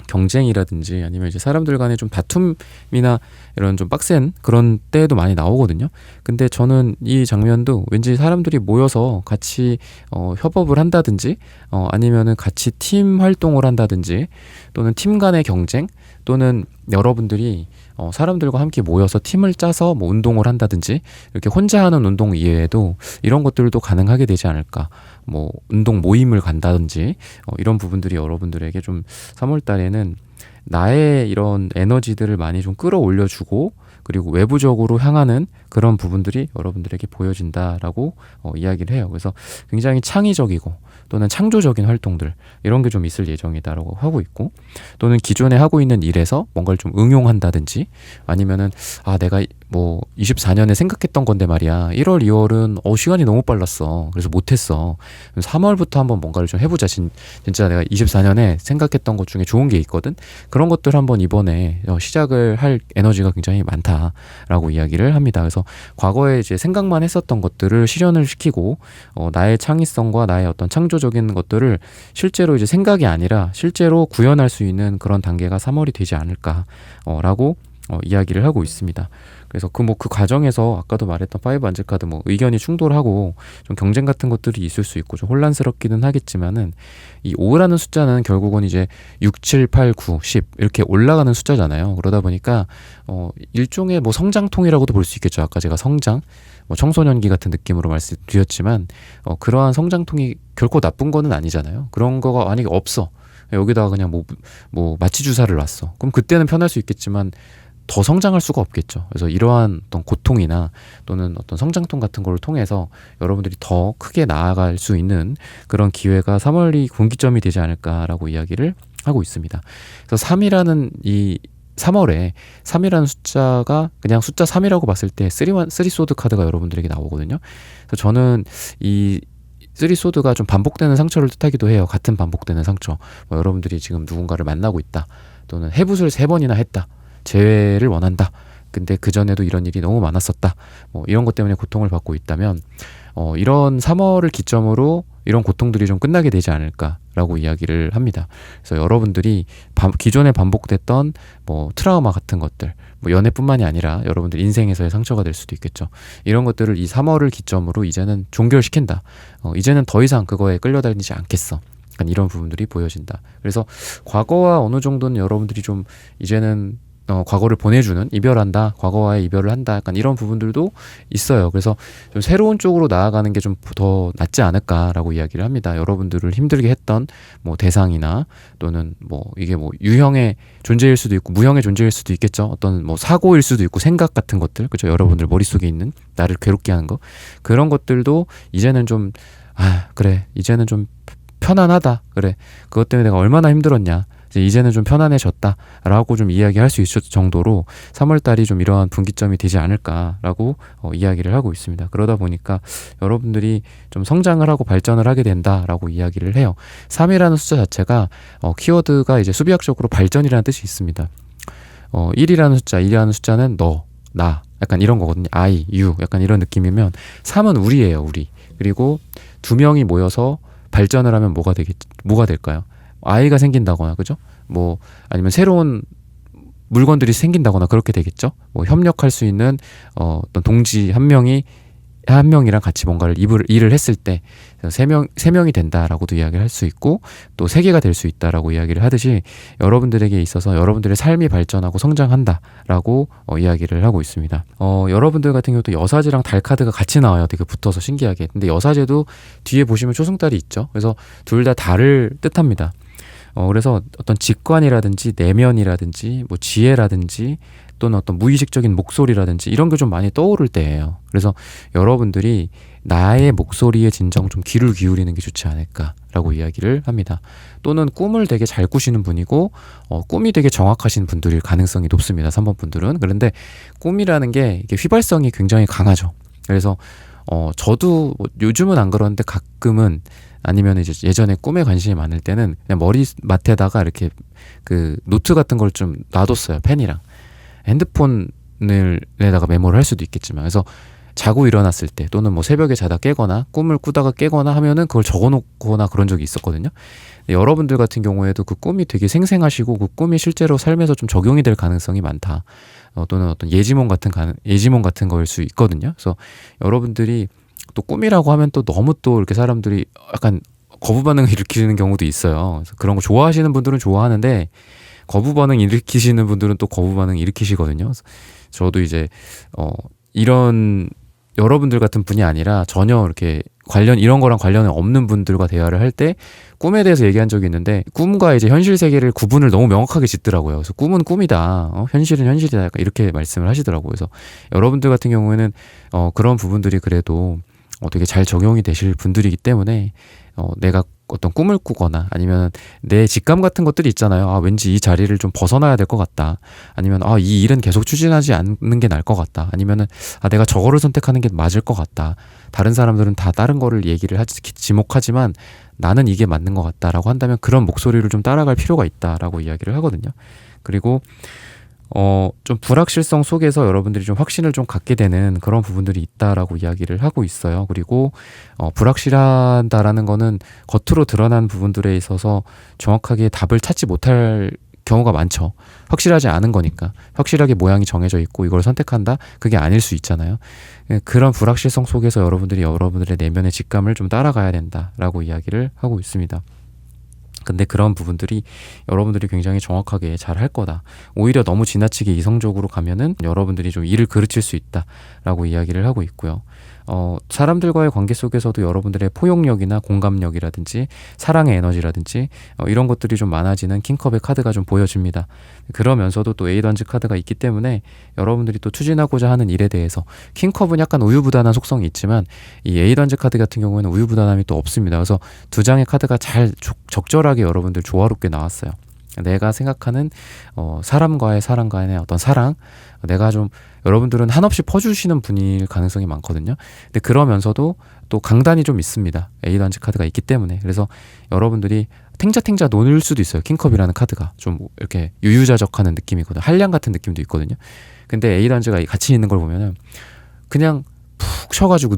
Speaker 1: 경쟁이라든지 아니면 이제 사람들 간의 좀 다툼이나 이런 좀 빡센 그런 때도 많이 나오거든요. 근데 저는 이 장면도 왠지 사람들이 모여서 같이 협업을 한다든지 아니면은 같이 팀 활동을 한다든지 또는 팀 간의 경쟁 또는 여러분들이 사람들과 함께 모여서 팀을 짜서 뭐 운동을 한다든지 이렇게 혼자 하는 운동 이외에도 이런 것들도 가능하게 되지 않을까. 뭐 운동 모임을 간다든지 이런 부분들이 여러분들에게 좀 3월 달에는 나의 이런 에너지들을 많이 좀 끌어올려주고 그리고 외부적으로 향하는 그런 부분들이 여러분들에게 보여진다라고 이야기를 해요. 그래서 굉장히 창의적이고 또는 창조적인 활동들 이런 게 좀 있을 예정이다라고 하고 있고, 또는 기존에 하고 있는 일에서 뭔가를 좀 응용한다든지, 아니면은 내가 뭐 24년에 생각했던 건데 말이야 1월 2월은 시간이 너무 빨랐어 그래서 못했어 3월부터 한번 뭔가를 좀 해보자. 진짜 내가 24년에 생각했던 것 중에 좋은 게 있거든, 그런 것들 한번 이번에 시작을 할 에너지가 굉장히 많다라고 이야기를 합니다. 그래서 과거에 이제 생각만 했었던 것들을 실현을 시키고 나의 창의성과 나의 어떤 창조적인 것들을 실제로 이제 생각이 아니라 실제로 구현할 수 있는 그런 단계가 3월이 되지 않을까라고 이야기를 하고 있습니다. 그래서 그 과정에서 아까도 말했던 5 안젤 카드 의견이 충돌하고 좀 경쟁 같은 것들이 있을 수 있고 좀 혼란스럽기는 하겠지만은, 이 5라는 숫자는 결국은 이제 6, 7, 8, 9, 10 이렇게 올라가는 숫자잖아요. 그러다 보니까 일종의 성장통이라고도 볼 수 있겠죠. 아까 제가 성장, 청소년기 같은 느낌으로 말씀드렸지만 그러한 성장통이 결코 나쁜 거는 아니잖아요. 그런 거가 만약에 없어, 여기다가 그냥 마취 주사를 놨어, 그럼 그때는 편할 수 있겠지만 더 성장할 수가 없겠죠. 그래서 이러한 어떤 고통이나 또는 어떤 성장통 같은 걸 통해서 여러분들이 더 크게 나아갈 수 있는 그런 기회가 3월이 분기점이 되지 않을까라고 이야기를 하고 있습니다. 그래서 3이라는 이 3월에 3이라는 숫자가 그냥 숫자 3이라고 봤을 때 3소드 카드가 여러분들에게 나오거든요. 그래서 저는 이 3소드가 좀 반복되는 상처를 뜻하기도 해요. 같은 반복되는 상처. 여러분들이 지금 누군가를 만나고 있다, 또는 해붓을 3번이나 했다, 재회를 원한다, 근데 그전에도 이런 일이 너무 많았었다, 이런 것 때문에 고통을 받고 있다면 이런 3월을 기점으로 이런 고통들이 좀 끝나게 되지 않을까라고 이야기를 합니다. 그래서 여러분들이 기존에 반복됐던 트라우마 같은 것들, 연애뿐만이 아니라 여러분들 인생에서의 상처가 될 수도 있겠죠. 이런 것들을 이 3월을 기점으로 이제는 종결시킨다. 이제는 더 이상 그거에 끌려다니지 않겠어. 약간 이런 부분들이 보여진다. 그래서 과거와 어느 정도는 여러분들이 좀 이제는 과거를 보내주는, 이별한다, 과거와의 이별을 한다, 약간 이런 부분들도 있어요. 그래서 좀 새로운 쪽으로 나아가는 게 좀 더 낫지 않을까라고 이야기를 합니다. 여러분들을 힘들게 했던 대상이나 또는 이게 유형의 존재일 수도 있고 무형의 존재일 수도 있겠죠. 어떤 사고일 수도 있고 생각 같은 것들, 그렇죠. 여러분들 머릿속에 있는 나를 괴롭게 하는 거, 그런 것들도 이제는 좀 그래, 이제는 좀 편안하다, 그래, 그것 때문에 내가 얼마나 힘들었냐, 이제는 좀 편안해졌다 라고 좀 이야기할 수 있을 정도로 3월달이 좀 이러한 분기점이 되지 않을까라고 이야기를 하고 있습니다. 그러다 보니까 여러분들이 좀 성장을 하고 발전을 하게 된다라고 이야기를 해요. 3이라는 숫자 자체가 키워드가 이제 수비학적으로 발전이라는 뜻이 있습니다. 1이라는 숫자는 너, 나, 약간 이런 거거든요. I, you, 약간 이런 느낌이면 3은 우리예요, 우리. 그리고 두 명이 모여서 발전을 하면 뭐가 될까요? 아이가 생긴다거나, 그죠? 아니면 새로운 물건들이 생긴다거나 그렇게 되겠죠? 협력할 수 있는 어떤 동지 한 명이랑 같이 뭔가를 일을 했을 때 세 명이 된다라고도 이야기를 할 수 있고, 또 세 개가 될 수 있다라고 이야기를 하듯이 여러분들에게 있어서 여러분들의 삶이 발전하고 성장한다라고 이야기를 하고 있습니다. 여러분들 같은 경우도 여사제랑 달 카드가 같이 나와요. 되게 붙어서 신기하게. 근데 여사제도 뒤에 보시면 초승달이 있죠. 그래서 둘 다 달을 뜻합니다. 그래서 어떤 직관이라든지 내면이라든지 지혜라든지 또는 어떤 무의식적인 목소리라든지 이런 게 좀 많이 떠오를 때예요. 그래서 여러분들이 나의 목소리에 진정 좀 귀를 기울이는 게 좋지 않을까라고 이야기를 합니다. 또는 꿈을 되게 잘 꾸시는 분이고 꿈이 되게 정확하신 분들일 가능성이 높습니다. 3번 분들은. 그런데 꿈이라는 게 이게 휘발성이 굉장히 강하죠. 그래서 저도 요즘은 안 그러는데 가끔은, 아니면 이제 예전에 꿈에 관심이 많을 때는 그냥 머리맡에다가 이렇게 그 노트 같은 걸 좀 놔뒀어요. 펜이랑 핸드폰에다가 메모를 할 수도 있겠지만, 그래서 자고 일어났을 때 또는 새벽에 자다 깨거나 꿈을 꾸다가 깨거나 하면은 그걸 적어놓거나 그런 적이 있었거든요. 여러분들 같은 경우에도 그 꿈이 되게 생생하시고 그 꿈이 실제로 삶에서 좀 적용이 될 가능성이 많다. 또는 어떤 예지몽 같은 거일 수 있거든요. 그래서 여러분들이 또 꿈이라고 하면 또 너무 또 이렇게 사람들이 약간 거부 반응을 일으키는 경우도 있어요. 그래서 그런 거 좋아하시는 분들은 좋아하는데 거부 반응 일으키시는 분들은 또 거부 반응 일으키시거든요. 그래서 저도 이제 이런 여러분들 같은 분이 아니라 전혀 이렇게 이런 거랑 관련이 없는 분들과 대화를 할 때 꿈에 대해서 얘기한 적이 있는데, 꿈과 이제 현실 세계를 구분을 너무 명확하게 짓더라고요. 그래서 꿈은 꿈이다, 현실은 현실이다, 약간 이렇게 말씀을 하시더라고요. 그래서 여러분들 같은 경우에는 그런 부분들이 그래도 되게 잘 적용이 되실 분들이기 때문에, 내가 어떤 꿈을 꾸거나 아니면 내 직감 같은 것들이 있잖아요. 아, 왠지 이 자리를 좀 벗어나야 될 것 같다. 아니면 이 일은 계속 추진하지 않는 게 나을 것 같다. 아니면은 내가 저거를 선택하는 게 맞을 것 같다. 다른 사람들은 다 다른 거를 얘기를 지목하지만 나는 이게 맞는 것 같다라고 한다면 그런 목소리를 좀 따라갈 필요가 있다라고 이야기를 하거든요. 그리고 좀 불확실성 속에서 여러분들이 좀 확신을 좀 갖게 되는 그런 부분들이 있다라고 이야기를 하고 있어요. 그리고 불확실하다라는 거는 겉으로 드러난 부분들에 있어서 정확하게 답을 찾지 못할 경우가 많죠. 확실하지 않은 거니까. 확실하게 모양이 정해져 있고 이걸 선택한다? 그게 아닐 수 있잖아요. 그런 불확실성 속에서 여러분들이 여러분들의 내면의 직감을 좀 따라가야 된다라고 이야기를 하고 있습니다. 근데 그런 부분들이 여러분들이 굉장히 정확하게 잘 할 거다. 오히려 너무 지나치게 이성적으로 가면은 여러분들이 좀 일을 그르칠 수 있다라고 이야기를 하고 있고요. 사람들과의 관계 속에서도 여러분들의 포용력이나 공감력이라든지 사랑의 에너지라든지 이런 것들이 좀 많아지는 킹컵의 카드가 좀 보여집니다. 그러면서도 또 에이던즈 카드가 있기 때문에 여러분들이 또 추진하고자 하는 일에 대해서, 킹컵은 약간 우유부단한 속성이 있지만 이 에이던즈 카드 같은 경우에는 우유부단함이 또 없습니다. 그래서 두 장의 카드가 잘 적절하게 여러분들 조화롭게 나왔어요. 내가 생각하는 사람과의 사랑 간의 어떤 사랑, 내가 좀, 여러분들은 한없이 퍼주시는 분일 가능성이 많거든요. 근데 그러면서도 또 강단이 좀 있습니다. 에이던즈 카드가 있기 때문에. 그래서 여러분들이 탱자탱자 노릴 수도 있어요. 킹컵이라는 카드가 좀 이렇게 유유자적하는 느낌이거든요. 한량 같은 느낌도 있거든요. 근데 에이던즈가 같이 있는 걸 보면은 그냥 푹 쉬어가지고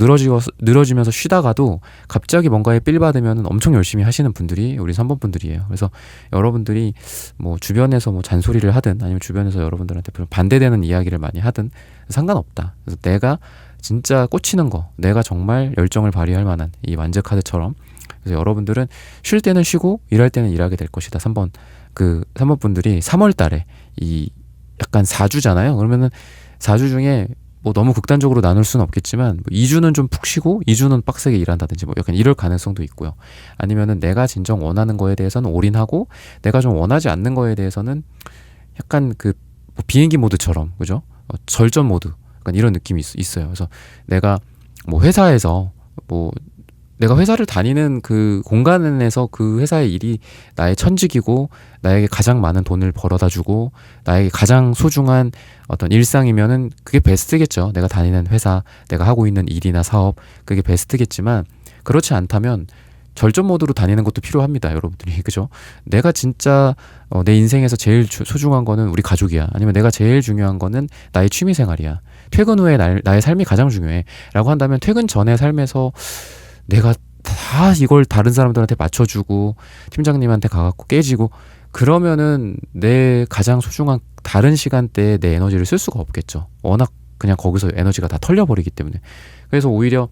Speaker 1: 늘어지면서 쉬다가도 갑자기 뭔가에 필 받으면 엄청 열심히 하시는 분들이 우리 3번 분들이에요. 그래서 여러분들이 뭐 주변에서 뭐 잔소리를 하든 아니면 주변에서 여러분들한테 반대되는 이야기를 많이 하든 상관없다. 그래서 내가 진짜 꽂히는 거, 내가 정말 열정을 발휘할 만한 이 완즈 카드처럼, 그래서 여러분들은 쉴 때는 쉬고 일할 때는 일하게 될 것이다. 3번 분들이 3월 달에 이 약간 4주잖아요. 그러면은 4주 중에 뭐 너무 극단적으로 나눌 수는 없겠지만 2주는 좀 푹 쉬고 2주는 빡세게 일한다든지 뭐 약간 이럴 가능성도 있고요. 아니면은 내가 진정 원하는 거에 대해서는 올인하고 내가 좀 원하지 않는 거에 대해서는 약간 뭐 비행기 모드처럼, 그죠? 절전 모드, 약간 이런 느낌이 있어요. 그래서 내가 뭐 회사에서 뭐 내가 회사를 다니는 그 공간에서 그 회사의 일이 나의 천직이고 나에게 가장 많은 돈을 벌어다 주고 나에게 가장 소중한 어떤 일상이면은 그게 베스트겠죠. 내가 다니는 회사, 내가 하고 있는 일이나 사업, 그게 베스트겠지만 그렇지 않다면 절전 모드로 다니는 것도 필요합니다, 여러분들이. 그죠? 내가 진짜 내 인생에서 제일 소중한 거는 우리 가족이야. 아니면 내가 제일 중요한 거는 나의 취미 생활이야. 퇴근 후에 나의 삶이 가장 중요해. 라고 한다면 퇴근 전의 삶에서 내가 다 이걸 다른 사람들한테 맞춰주고 팀장님한테 가갖고 깨지고 그러면은 내 가장 소중한 다른 시간대에 내 에너지를 쓸 수가 없겠죠. 워낙 그냥 거기서 에너지가 다 털려버리기 때문에. 그래서 오히려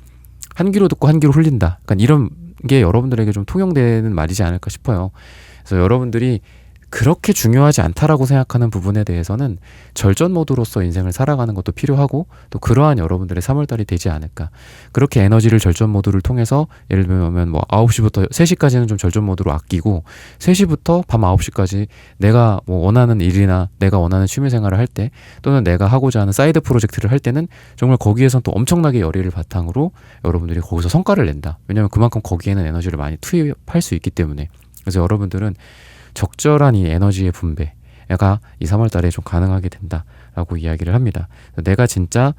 Speaker 1: 한 귀로 듣고 한 귀로 흘린다. 그러니까 이런 게 여러분들에게 좀 통용되는 말이지 않을까 싶어요. 그래서 여러분들이 그렇게 중요하지 않다라고 생각하는 부분에 대해서는 절전 모드로서 인생을 살아가는 것도 필요하고, 또 그러한 여러분들의 3월달이 되지 않을까. 그렇게 에너지를 절전 모드를 통해서 예를 들면 뭐 9시부터 3시까지는 좀 절전 모드로 아끼고 3시부터 밤 9시까지 내가 뭐 원하는 일이나 내가 원하는 취미생활을 할 때, 또는 내가 하고자 하는 사이드 프로젝트를 할 때는 정말 거기에선 또 엄청나게 열의를 바탕으로 여러분들이 거기서 성과를 낸다. 왜냐하면 그만큼 거기에는 에너지를 많이 투입할 수 있기 때문에. 그래서 여러분들은 적절한 이 에너지의 분배가 이 3월달에 좀 가능하게 된다라고 이야기를 합니다. 내가 진짜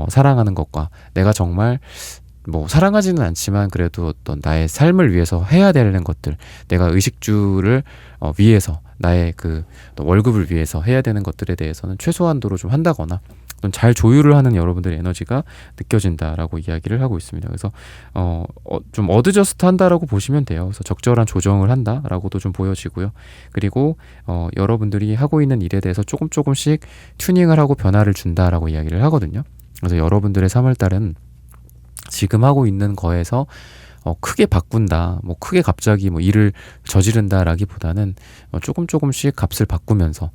Speaker 1: 사랑하는 것과 내가 정말 뭐 사랑하지는 않지만 그래도 어떤 나의 삶을 위해서 해야 되는 것들, 내가 의식주를 위해서 나의 그 월급을 위해서 해야 되는 것들에 대해서는 최소한도로 좀 한다거나 잘 조율을 하는 여러분들의 에너지가 느껴진다라고 이야기를 하고 있습니다. 그래서 좀 어드저스트 한다라고 보시면 돼요. 그래서 적절한 조정을 한다라고도 좀 보여지고요. 그리고 여러분들이 하고 있는 일에 대해서 조금씩 튜닝을 하고 변화를 준다라고 이야기를 하거든요. 그래서 여러분들의 3월달은 지금 하고 있는 거에서 크게 바꾼다, 뭐 크게 갑자기 뭐 일을 저지른다라기보다는 조금씩 값을 바꾸면서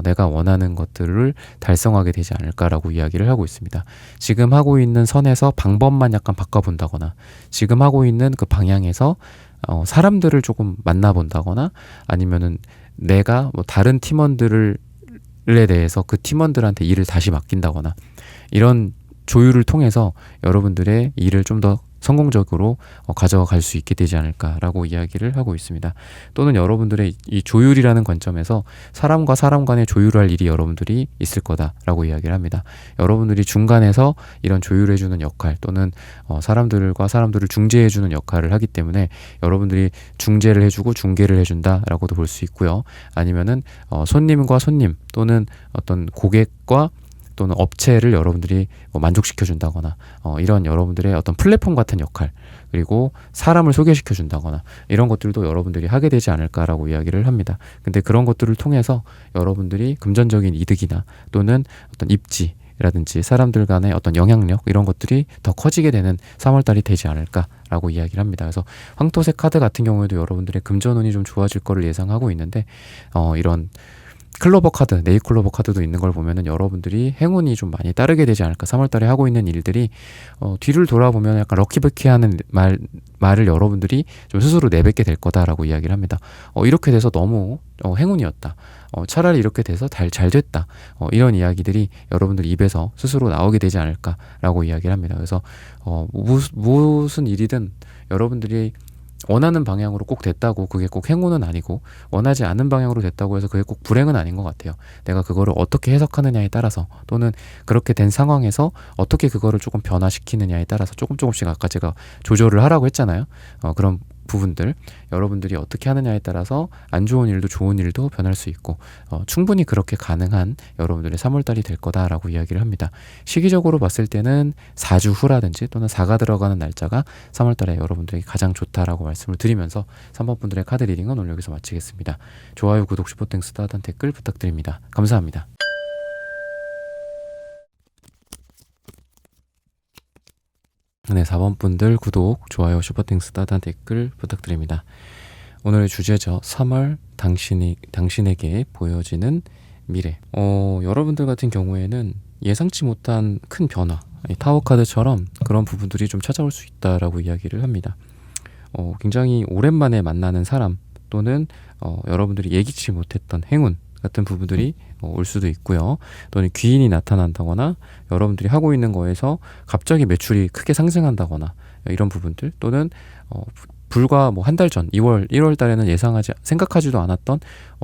Speaker 1: 내가 원하는 것들을 달성하게 되지 않을까라고 이야기를 하고 있습니다. 지금 하고 있는 선에서 방법만 약간 바꿔본다거나 지금 하고 있는 그 방향에서 사람들을 조금 만나본다거나 아니면은 내가 뭐 다른 팀원들에 대해서 그 팀원들한테 일을 다시 맡긴다거나 이런 조율을 통해서 여러분들의 일을 좀 더 성공적으로 가져갈 수 있게 되지 않을까라고 이야기를 하고 있습니다. 또는 여러분들의 이 조율이라는 관점에서 사람과 사람 간의 조율할 일이 여러분들이 있을 거다라고 이야기를 합니다. 여러분들이 중간에서 이런 조율해주는 역할 또는 사람들과 사람들을 중재해주는 역할을 하기 때문에 여러분들이 중재를 해주고 중개를 해준다라고도 볼 수 있고요. 아니면은 손님과 손님 또는 어떤 고객과 또는 업체를 여러분들이 만족시켜 준다거나 이런 여러분들의 어떤 플랫폼 같은 역할 그리고 사람을 소개시켜 준다거나 이런 것들도 여러분들이 하게 되지 않을까라고 이야기를 합니다. 근데 그런 것들을 통해서 여러분들이 금전적인 이득이나 또는 어떤 입지 라든지 사람들 간의 어떤 영향력 이런 것들이 더 커지게 되는 3월달이 되지 않을까라고 이야기를 합니다. 그래서 황토색 카드 같은 경우에도 여러분들의 금전운이 좀 좋아질 거를 예상하고 있는데 이런 클로버 카드, 네잎클로버 카드도 있는 걸 보면은 여러분들이 행운이 좀 많이 따르게 되지 않을까. 3월달에 하고 있는 일들이 뒤를 돌아보면 약간 럭키버키하는 말을 여러분들이 좀 스스로 내뱉게 될 거다라고 이야기를 합니다. 이렇게 돼서 너무 행운이었다. 차라리 이렇게 돼서 잘 됐다. 이런 이야기들이 여러분들 입에서 스스로 나오게 되지 않을까라고 이야기를 합니다. 그래서 무슨 일이든 여러분들이 원하는 방향으로 꼭 됐다고 그게 꼭 행운은 아니고 원하지 않는 방향으로 됐다고 해서 그게 꼭 불행은 아닌 것 같아요. 내가 그거를 어떻게 해석하느냐에 따라서 또는 그렇게 된 상황에서 어떻게 그거를 조금 변화시키느냐에 따라서 조금씩 아까 제가 조절을 하라고 했잖아요. 그런 부분들 여러분들이 어떻게 하느냐에 따라서 안 좋은 일도 좋은 일도 변할 수 있고 충분히 그렇게 가능한 여러분들의 3월달이 될 거다라고 이야기를 합니다. 시기적으로 봤을 때는 4주 후라든지 또는 4가 들어가는 날짜가 3월달에 여러분들에게 가장 좋다라고 말씀을 드리면서 3번 분들의 카드 리딩은 오늘 여기서 마치겠습니다. 좋아요, 구독, 슈퍼땡스, 따뜻한 댓글 부탁드립니다. 감사합니다. 네, 4번 분들 구독, 좋아요, 슈퍼땡스, 따뜻한 댓글 부탁드립니다. 오늘의 주제죠. 3월 당신에게 보여지는 미래. 여러분들 같은 경우에는 예상치 못한 큰 변화, 타워 카드처럼 그런 부분들이 좀 찾아올 수 있다라고 이야기를 합니다. 굉장히 오랜만에 만나는 사람 또는 여러분들이 예기치 못했던 행운 같은 부분들이 올 수도 있고요. 또는 귀인이 나타난다거나 여러분들이 하고 있는 거에서 갑자기 매출이 크게 상승한다거나 이런 부분들 또는 불과 뭐 한 달 전 1월 달에는 생각하지도 않았던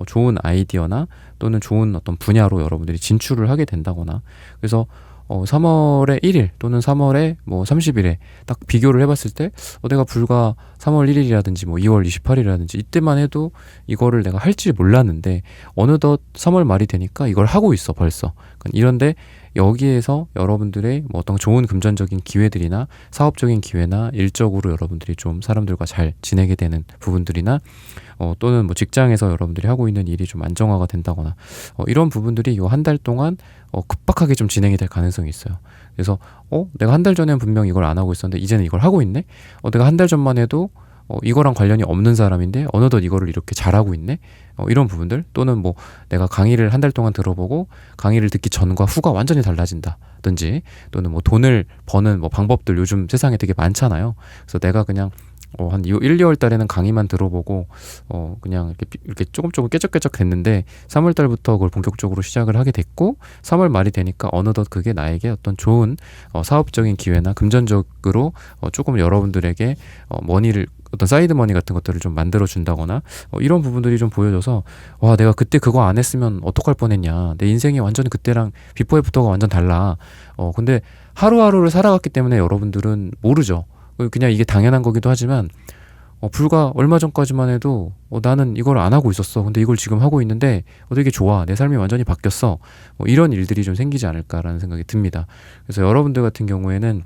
Speaker 1: 좋은 아이디어나 또는 좋은 어떤 분야로 여러분들이 진출을 하게 된다거나 그래서 3월의 1일 또는 3월의 뭐 30일에 딱 비교를 해봤을 때 내가 불과 3월 1일이라든지 뭐 2월 28일이라든지 이때만 해도 이거를 내가 할지 몰랐는데 어느덧 3월 말이 되니까 이걸 하고 있어 벌써. 이런데 여기에서 여러분들의 뭐 어떤 좋은 금전적인 기회들이나 사업적인 기회나 일적으로 여러분들이 좀 사람들과 잘 지내게 되는 부분들이나 또는 뭐 직장에서 여러분들이 하고 있는 일이 좀 안정화가 된다거나 이런 부분들이 이 한 달 동안 급박하게 좀 진행이 될 가능성이 있어요. 그래서 내가 한 달 전에는 분명 이걸 안 하고 있었는데 이제는 이걸 하고 있네? 내가 한 달 전만 해도 이거랑 관련이 없는 사람인데 어느덧 이거를 이렇게 잘하고 있네? 이런 부분들 또는 뭐 내가 강의를 한 달 동안 들어보고 강의를 듣기 전과 후가 완전히 달라진다든지 또는 뭐 돈을 버는 뭐 방법들 요즘 세상에 되게 많잖아요. 그래서 내가 그냥 한 1, 2월 달에는 강의만 들어보고 그냥 이렇게 조금 깨쩍깨쩍 됐는데 3월 달부터 그걸 본격적으로 시작을 하게 됐고 3월 말이 되니까 어느덧 그게 나에게 어떤 좋은 사업적인 기회나 금전적으로 조금 여러분들에게 머니를 어떤 사이드 머니 같은 것들을 좀 만들어 준다거나 이런 부분들이 좀 보여져서 와 내가 그때 그거 안 했으면 어떡할 뻔했냐 내 인생이 완전히 그때랑 비포 애프터가 완전 달라 근데 하루하루를 살아갔기 때문에 여러분들은 모르죠. 그냥 이게 당연한 거기도 하지만 불과 얼마 전까지만 해도 나는 이걸 안 하고 있었어. 근데 이걸 지금 하고 있는데 되게 좋아. 내 삶이 완전히 바뀌었어. 이런 일들이 좀 생기지 않을까라는 생각이 듭니다. 그래서 여러분들 같은 경우에는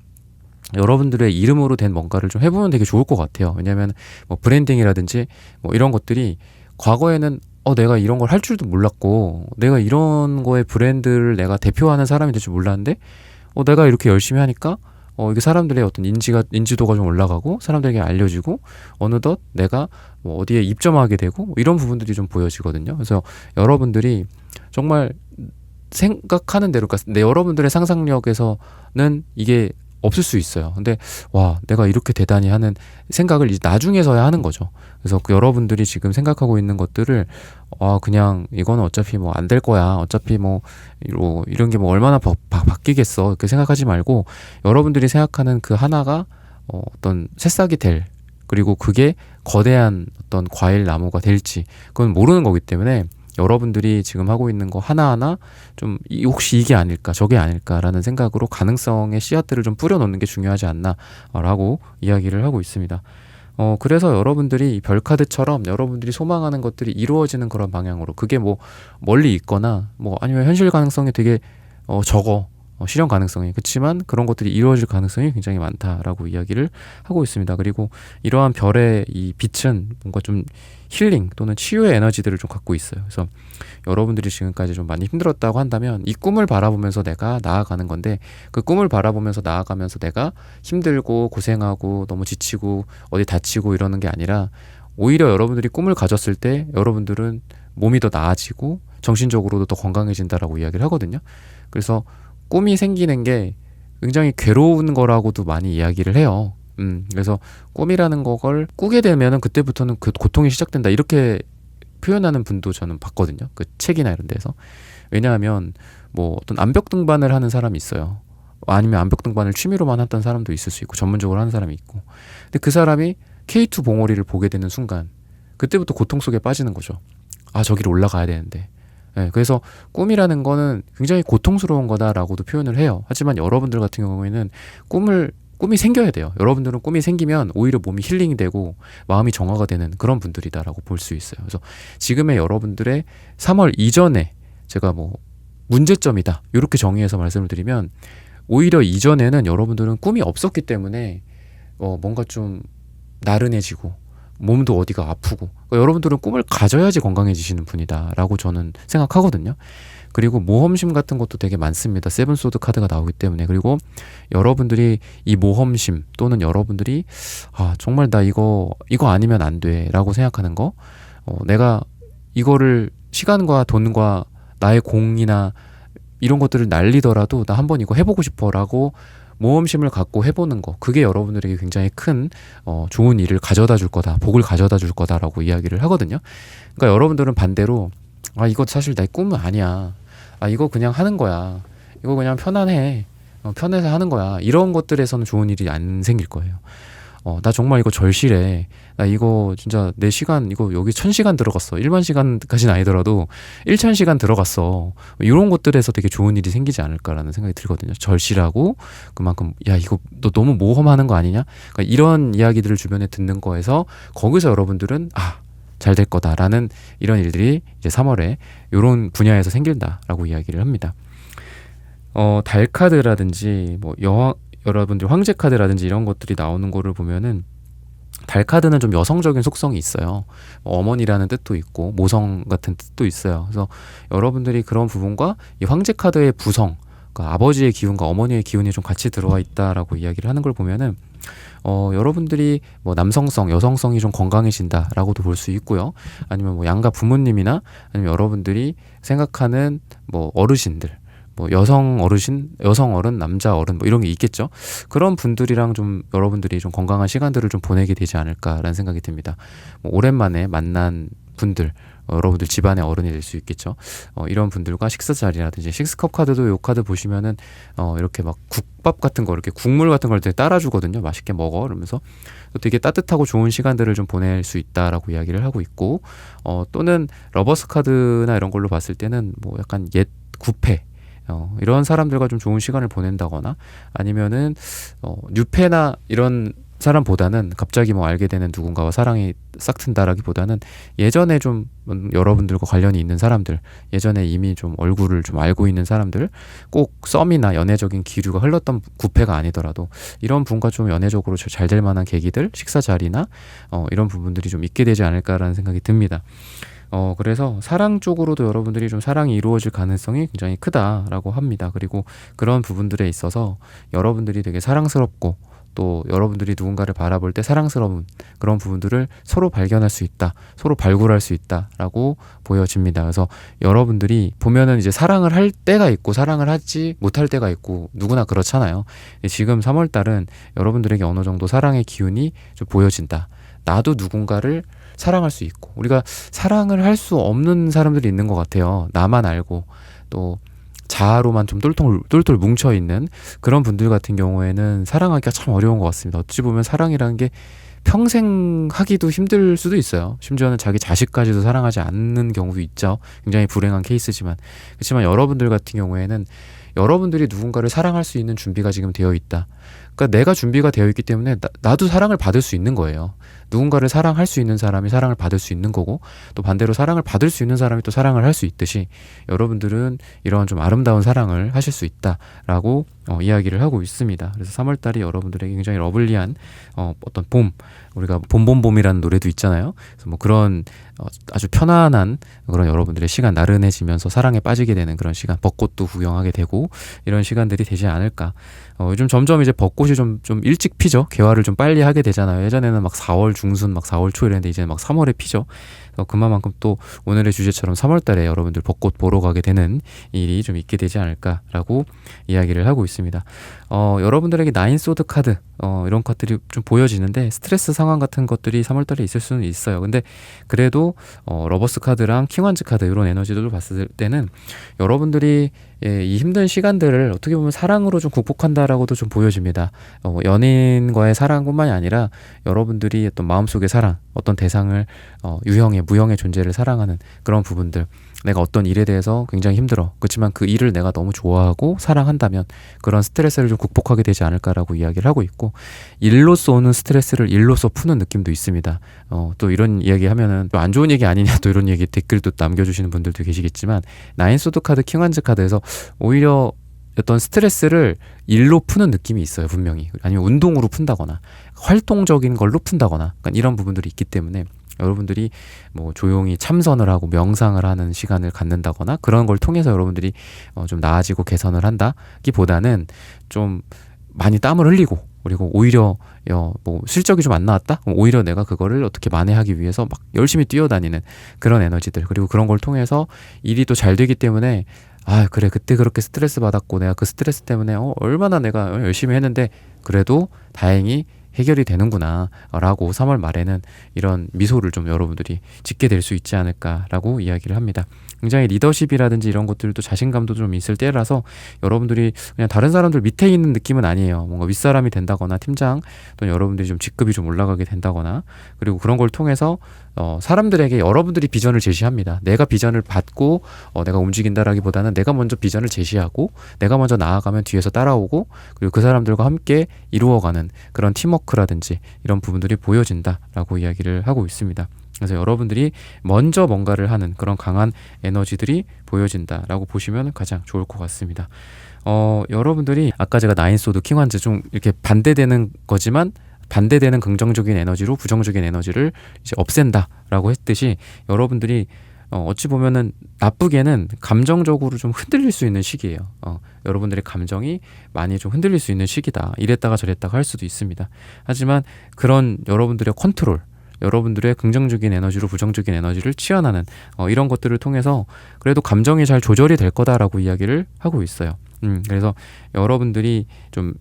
Speaker 1: 여러분들의 이름으로 된 뭔가를 좀 해보면 되게 좋을 것 같아요. 왜냐하면 뭐 브랜딩이라든지 뭐 이런 것들이 과거에는 내가 이런 걸 할 줄도 몰랐고 내가 이런 거의 브랜드를 내가 대표하는 사람이 될 줄 몰랐는데 내가 이렇게 열심히 하니까 이게 사람들의 어떤 인지도가 좀 올라가고 사람들에게 알려지고 어느덧 내가 뭐 어디에 입점하게 되고 뭐 이런 부분들이 좀 보여지거든요. 그래서 여러분들이 정말 생각하는 대로, 그러니까 여러분들의 상상력에서는 이게 없을 수 있어요. 근데 와, 내가 이렇게 대단히 하는 생각을 이제 나중에서야 하는 거죠. 그래서 여러분들이 지금 생각하고 있는 것들을 그냥 이거는 어차피 뭐 안 될 거야. 어차피 뭐 이런 게 뭐 얼마나 바뀌겠어. 이렇게 생각하지 말고 여러분들이 생각하는 그 하나가 어떤 새싹이 될, 그리고 그게 거대한 어떤 과일 나무가 될지 그건 모르는 거기 때문에 여러분들이 지금 하고 있는 거 하나하나 좀 혹시 이게 아닐까 저게 아닐까라는 생각으로 가능성의 씨앗들을 좀 뿌려놓는 게 중요하지 않나라고 이야기를 하고 있습니다. 그래서 여러분들이 이 별카드처럼 여러분들이 소망하는 것들이 이루어지는 그런 방향으로, 그게 뭐 멀리 있거나 뭐 아니면 현실 가능성이 되게 적어, 실현 가능성이, 그렇지만 그런 것들이 이루어질 가능성이 굉장히 많다라고 이야기를 하고 있습니다. 그리고 이러한 별의 이 빛은 뭔가 좀 힐링 또는 치유의 에너지들을 좀 갖고 있어요. 그래서 여러분들이 지금까지 좀 많이 힘들었다고 한다면 이 꿈을 바라보면서 내가 나아가는 건데, 그 꿈을 바라보면서 나아가면서 내가 힘들고 고생하고 너무 지치고 어디 다치고 이러는 게 아니라, 오히려 여러분들이 꿈을 가졌을 때 여러분들은 몸이 더 나아지고 정신적으로도 더 건강해진다라고 이야기를 하거든요. 그래서 꿈이 생기는 게 굉장히 괴로운 거라고도 많이 이야기를 해요. 그래서 꿈이라는 걸 꾸게 되면은 그때부터는 그 고통이 시작된다, 이렇게 표현하는 분도 저는 봤거든요. 그 책이나 이런 데서. 왜냐하면 뭐 어떤 암벽 등반을 하는 사람이 있어요. 아니면 암벽 등반을 취미로만 했던 사람도 있을 수 있고 전문적으로 하는 사람이 있고. 근데 그 사람이 K2 봉우리를 보게 되는 순간 그때부터 고통 속에 빠지는 거죠. 저기를 올라가야 되는데. 네, 그래서 꿈이라는 거는 굉장히 고통스러운 거다라고도 표현을 해요. 하지만 여러분들 같은 경우에는 꿈이 생겨야 돼요. 여러분들은 꿈이 생기면 오히려 몸이 힐링이 되고 마음이 정화가 되는 그런 분들이다라고 볼 수 있어요. 그래서 지금의 여러분들의 3월 이전에 제가 뭐 문제점이다 이렇게 정의해서 말씀을 드리면, 오히려 이전에는 여러분들은 꿈이 없었기 때문에 뭔가 좀 나른해지고 몸도 어디가 아프고, 그러니까 여러분들은 꿈을 가져야지 건강해지시는 분이다라고 저는 생각하거든요. 그리고 모험심 같은 것도 되게 많습니다. 세븐소드 카드가 나오기 때문에. 그리고 여러분들이 이 모험심 또는 여러분들이 정말 나 이거 아니면 안 돼 라고 생각하는 거, 내가 이거를 시간과 돈과 나의 공이나 이런 것들을 날리더라도 나 한번 이거 해보고 싶어 라고 모험심을 갖고 해보는 거, 그게 여러분들에게 굉장히 큰 좋은 일을 가져다 줄 거다, 복을 가져다 줄 거다라고 이야기를 하거든요. 그러니까 여러분들은 반대로 이거 사실 내 꿈은 아니야, 이거 그냥 하는 거야, 이거 그냥 편안해, 편해서 하는 거야, 이런 것들에서는 좋은 일이 안 생길 거예요. 나 정말 이거 절실해, 나 이거 진짜 내 시간 이거 여기 1000시간 들어갔어, 1만 시간까지는 아니더라도 1000시간 들어갔어, 이런 것들에서 되게 좋은 일이 생기지 않을까라는 생각이 들거든요. 절실하고 그만큼 야 이거 너 너무 모험하는 거 아니냐, 그러니까 이런 이야기들을 주변에 듣는 거에서 거기서 여러분들은 잘 될 거다라는 이런 일들이 이제 3월에 이런 분야에서 생긴다라고 이야기를 합니다. 달 카드라든지 뭐 여러분들 황제 카드라든지 이런 것들이 나오는 거를 보면은, 달 카드는 좀 여성적인 속성이 있어요. 어머니라는 뜻도 있고 모성 같은 뜻도 있어요. 그래서 여러분들이 그런 부분과 이 황제 카드의 부성, 그러니까 아버지의 기운과 어머니의 기운이 좀 같이 들어와 있다라고 이야기를 하는 걸 보면은 여러분들이 뭐 남성성, 여성성이 좀 건강해진다라고도 볼 수 있고요. 아니면 뭐 양가 부모님이나 아니면 여러분들이 생각하는 뭐 어르신들, 뭐 여성 어르신, 여성 어른, 남자 어른 뭐 이런 게 있겠죠. 그런 분들이랑 좀 여러분들이 좀 건강한 시간들을 좀 보내게 되지 않을까라는 생각이 듭니다. 뭐 오랜만에 만난 분들, 여러분들 집안의 어른이 될 수 있겠죠. 이런 분들과 식사 자리라든지, 식스컵 카드도 요 카드 보시면은 이렇게 막 국밥 같은 거, 이렇게 국물 같은 걸 되게 따라주거든요. 맛있게 먹어 이러면서 되게 따뜻하고 좋은 시간들을 좀 보낼 수 있다라고 이야기를 하고 있고, 또는 러버스 카드나 이런 걸로 봤을 때는 뭐 약간 옛 구패, 이런 사람들과 좀 좋은 시간을 보낸다거나, 아니면은 뉴페나 이런 사람보다는 갑자기 뭐 알게 되는 누군가와 사랑이 싹 튼다라기보다는 예전에 좀 여러분들과 관련이 있는 사람들, 예전에 이미 좀 얼굴을 좀 알고 있는 사람들, 꼭 썸이나 연애적인 기류가 흘렀던 구패가 아니더라도 이런 분과 좀 연애적으로 잘 될 만한 계기들, 식사 자리나 이런 부분들이 좀 있게 되지 않을까라는 생각이 듭니다. 그래서 사랑 쪽으로도 여러분들이 좀 사랑이 이루어질 가능성이 굉장히 크다라고 합니다. 그리고 그런 부분들에 있어서 여러분들이 되게 사랑스럽고 또 여러분들이 누군가를 바라볼 때 사랑스러운 그런 부분들을 서로 발견할 수 있다, 서로 발굴할 수 있다라고 보여집니다. 그래서 여러분들이 보면은 이제 사랑을 할 때가 있고 사랑을 하지 못할 때가 있고 누구나 그렇잖아요. 지금 3월달은 여러분들에게 어느 정도 사랑의 기운이 좀 보여진다. 나도 누군가를 사랑할 수 있고, 우리가 사랑을 할 수 없는 사람들이 있는 것 같아요. 나만 알고 또 자아로만 좀 똘똘 뭉쳐있는 그런 분들 같은 경우에는 사랑하기가 참 어려운 것 같습니다. 어찌 보면 사랑이라는 게 평생 하기도 힘들 수도 있어요. 심지어는 자기 자식까지도 사랑하지 않는 경우도 있죠. 굉장히 불행한 케이스지만. 그렇지만 여러분들 같은 경우에는 여러분들이 누군가를 사랑할 수 있는 준비가 지금 되어 있다. 그러니까 내가 준비가 되어 있기 때문에 나도 사랑을 받을 수 있는 거예요. 누군가를 사랑할 수 있는 사람이 사랑을 받을 수 있는 거고, 또 반대로 사랑을 받을 수 있는 사람이 또 사랑을 할 수 있듯이 여러분들은 이러한 좀 아름다운 사랑을 하실 수 있다라고 이야기를 하고 있습니다. 그래서 3월달이 여러분들에게 굉장히 러블리한 어떤 봄, 우리가 봄봄봄이라는 노래도 있잖아요. 그래서 뭐 그런 아주 편안한 그런 여러분들의 시간, 나른해지면서 사랑에 빠지게 되는 그런 시간, 벚꽃도 구경하게 되고 이런 시간들이 되지 않을까. 요즘 점점 이제 벚꽃이 좀 일찍 피죠. 개화를 좀 빨리 하게 되잖아요. 예전에는 막 4월 중순, 막 4월 초 이랬는데 이제는 막 3월에 피죠. 그만큼 또 오늘의 주제처럼 3월달에 여러분들 벚꽃 보러 가게 되는 일이 좀 있게 되지 않을까라고 이야기를 하고 있습니다. 여러분들에게 나인소드 카드 이런 것들이 좀 보여지는데 스트레스 상황 같은 것들이 3월달에 있을 수는 있어요. 근데 그래도 러버스 카드랑 킹완즈 카드 이런 에너지들을 봤을 때는 여러분들이 이 힘든 시간들을 어떻게 보면 사랑으로 좀 극복한다라고도 좀 보여집니다. 연인과의 사랑뿐만이 아니라 여러분들이 어떤 마음속의 사랑, 어떤 대상을 유형의 무형의 존재를 사랑하는 그런 부분들, 내가 어떤 일에 대해서 굉장히 힘들어, 그렇지만 그 일을 내가 너무 좋아하고 사랑한다면 그런 스트레스를 좀 극복하게 되지 않을까라고 이야기를 하고 있고, 일로서 오는 스트레스를 일로서 푸는 느낌도 있습니다. 또 이런 이야기 하면은 또 안 좋은 얘기 아니냐, 또 이런 얘기 댓글도 남겨주시는 분들도 계시겠지만, 나인소드 카드, 킹완즈 카드에서 오히려 어떤 스트레스를 일로 푸는 느낌이 있어요, 분명히. 아니면 운동으로 푼다거나 활동적인 걸로 푼다거나 이런 부분들이 있기 때문에 여러분들이 뭐 조용히 참선을 하고 명상을 하는 시간을 갖는다거나 그런 걸 통해서 여러분들이 좀 나아지고 개선을 한다기보다는 좀 많이 땀을 흘리고, 그리고 오히려 뭐 실적이 좀 안 나왔다? 오히려 내가 그거를 어떻게 만회하기 위해서 막 열심히 뛰어다니는 그런 에너지들, 그리고 그런 걸 통해서 일이 또 잘 되기 때문에 그래, 그때 그렇게 스트레스 받았고 내가 그 스트레스 때문에 얼마나 내가 열심히 했는데 그래도 다행히 해결이 되는구나 라고 3월 말에는 이런 미소를 좀 여러분들이 짓게 될 수 있지 않을까라고 이야기를 합니다. 굉장히 리더십이라든지 이런 것들도 자신감도 좀 있을 때라서 여러분들이 그냥 다른 사람들 밑에 있는 느낌은 아니에요. 뭔가 윗사람이 된다거나 팀장 또는 여러분들이 좀 직급이 좀 올라가게 된다거나, 그리고 그런 걸 통해서 사람들에게 여러분들이 비전을 제시합니다. 내가 비전을 받고 내가 움직인다라기보다는 내가 먼저 비전을 제시하고 내가 먼저 나아가면 뒤에서 따라오고, 그리고 그 사람들과 함께 이루어가는 그런 팀워크라든지 이런 부분들이 보여진다라고 이야기를 하고 있습니다. 그래서 여러분들이 먼저 뭔가를 하는 그런 강한 에너지들이 보여진다라고 보시면 가장 좋을 것 같습니다. 여러분들이 아까 제가 나인소드, 킹완즈 좀 이렇게 반대되는 거지만 반대되는 긍정적인 에너지로 부정적인 에너지를 이제 없앤다라고 했듯이, 여러분들이 어찌 보면은 나쁘게는 감정적으로 좀 흔들릴 수 있는 시기예요. 여러분들의 감정이 많이 좀 흔들릴 수 있는 시기다. 이랬다가 저랬다가 할 수도 있습니다. 하지만 그런 여러분들의 컨트롤, 여러분들의 긍정적인 에너지로 부정적인 에너지를 치환하는 이런 것들을 통해서 그래도 감정이 잘 조절이 될 거다라고 이야기를 하고 있어요. 그래서 여러분들이 좀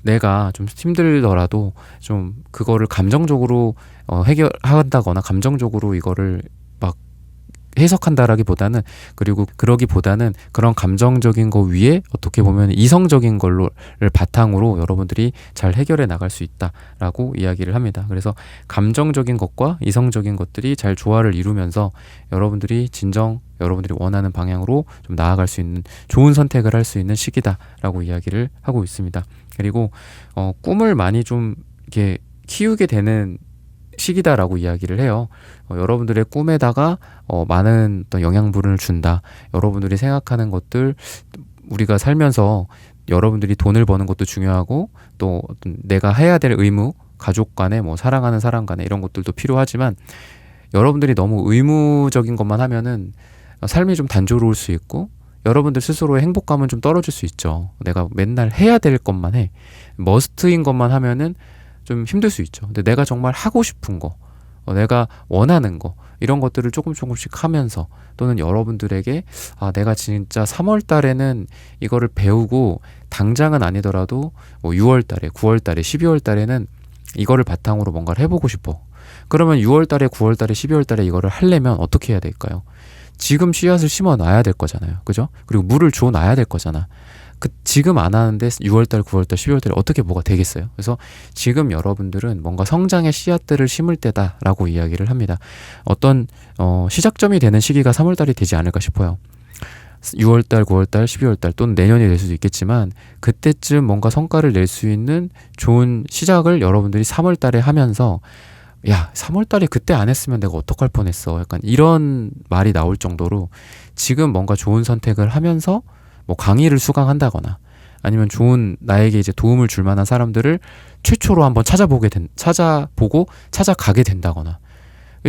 Speaker 1: 내가 좀 힘들더라도 좀 그거를 감정적으로 해결한다거나 감정적으로 이거를 막 해석한다라기보다는, 그리고 그러기보다는 그런 감정적인 거 위에 어떻게 보면 이성적인 걸로를 바탕으로 여러분들이 잘 해결해 나갈 수 있다라고 이야기를 합니다. 그래서 감정적인 것과 이성적인 것들이 잘 조화를 이루면서 여러분들이 진정 여러분들이 원하는 방향으로 좀 나아갈 수 있는 좋은 선택을 할 수 있는 시기다라고 이야기를 하고 있습니다. 그리고 꿈을 많이 좀 이렇게 키우게 되는 시기다라고 이야기를 해요. 여러분들의 꿈에다가 많은 어떤 영양분을 준다. 여러분들이 생각하는 것들, 우리가 살면서 여러분들이 돈을 버는 것도 중요하고, 또 어떤 내가 해야 될 의무, 가족 간에 뭐 사랑하는 사람 간에 이런 것들도 필요하지만, 여러분들이 너무 의무적인 것만 하면은 삶이 좀 단조로울 수 있고, 여러분들 스스로의 행복감은 좀 떨어질 수 있죠. 내가 맨날 해야 될 것만 해. 머스트인 것만 하면은 좀 힘들 수 있죠. 근데 내가 정말 하고 싶은 거, 내가 원하는 거, 이런 것들을 조금씩 하면서, 또는 여러분들에게 내가 진짜 3월 달에는 이거를 배우고 당장은 아니더라도 뭐 6월 달에, 9월 달에, 12월 달에는 이거를 바탕으로 뭔가를 해보고 싶어. 그러면 6월 달에, 9월 달에, 12월 달에 이거를 하려면 어떻게 해야 될까요? 지금 씨앗을 심어 놔야 될 거잖아요. 그죠? 그리고 물을 줘 놔야 될 거잖아. 지금 안 하는데 6월달, 9월달, 12월달에 어떻게 뭐가 되겠어요? 그래서 지금 여러분들은 뭔가 성장의 씨앗들을 심을 때다라고 이야기를 합니다. 어떤 시작점이 되는 시기가 3월달이 되지 않을까 싶어요. 6월달, 9월달, 12월달 또는 내년이 될 수도 있겠지만, 그때쯤 뭔가 성과를 낼 수 있는 좋은 시작을 여러분들이 3월달에 하면서, 야, 3월달에 그때 안 했으면 내가 어떡할 뻔했어, 약간 이런 말이 나올 정도로 지금 뭔가 좋은 선택을 하면서 뭐 강의를 수강한다거나, 아니면 좋은 나에게 이제 도움을 줄 만한 사람들을 최초로 한번 찾아보고 찾아가게 된다거나,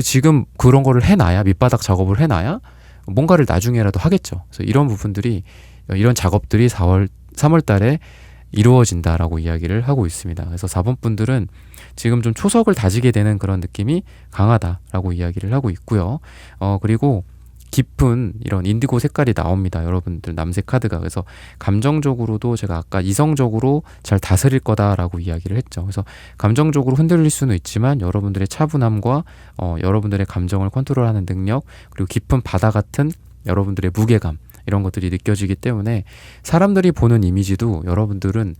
Speaker 1: 지금 그런 거를 해놔야, 밑바닥 작업을 해놔야 뭔가를 나중에라도 하겠죠. 그래서 이런 부분들이, 이런 작업들이 3월 달에 이루어진다라고 이야기를 하고 있습니다. 그래서 4번 분들은 지금 좀 초석을 다지게 되는 그런 느낌이 강하다라고 이야기를 하고 있고요. 그리고 깊은 이런 인디고 색깔이 나옵니다. 여러분들 남색 카드가. 그래서 감정적으로도 제가 아까 이성적으로 잘 다스릴 거다라고 이야기를 했죠. 그래서 감정적으로 흔들릴 수는 있지만 여러분들의 차분함과 여러분들의 감정을 컨트롤하는 능력, 그리고 깊은 바다 같은 여러분들의 무게감, 이런 것들이 느껴지기 때문에 사람들이 보는 이미지도 여러분들은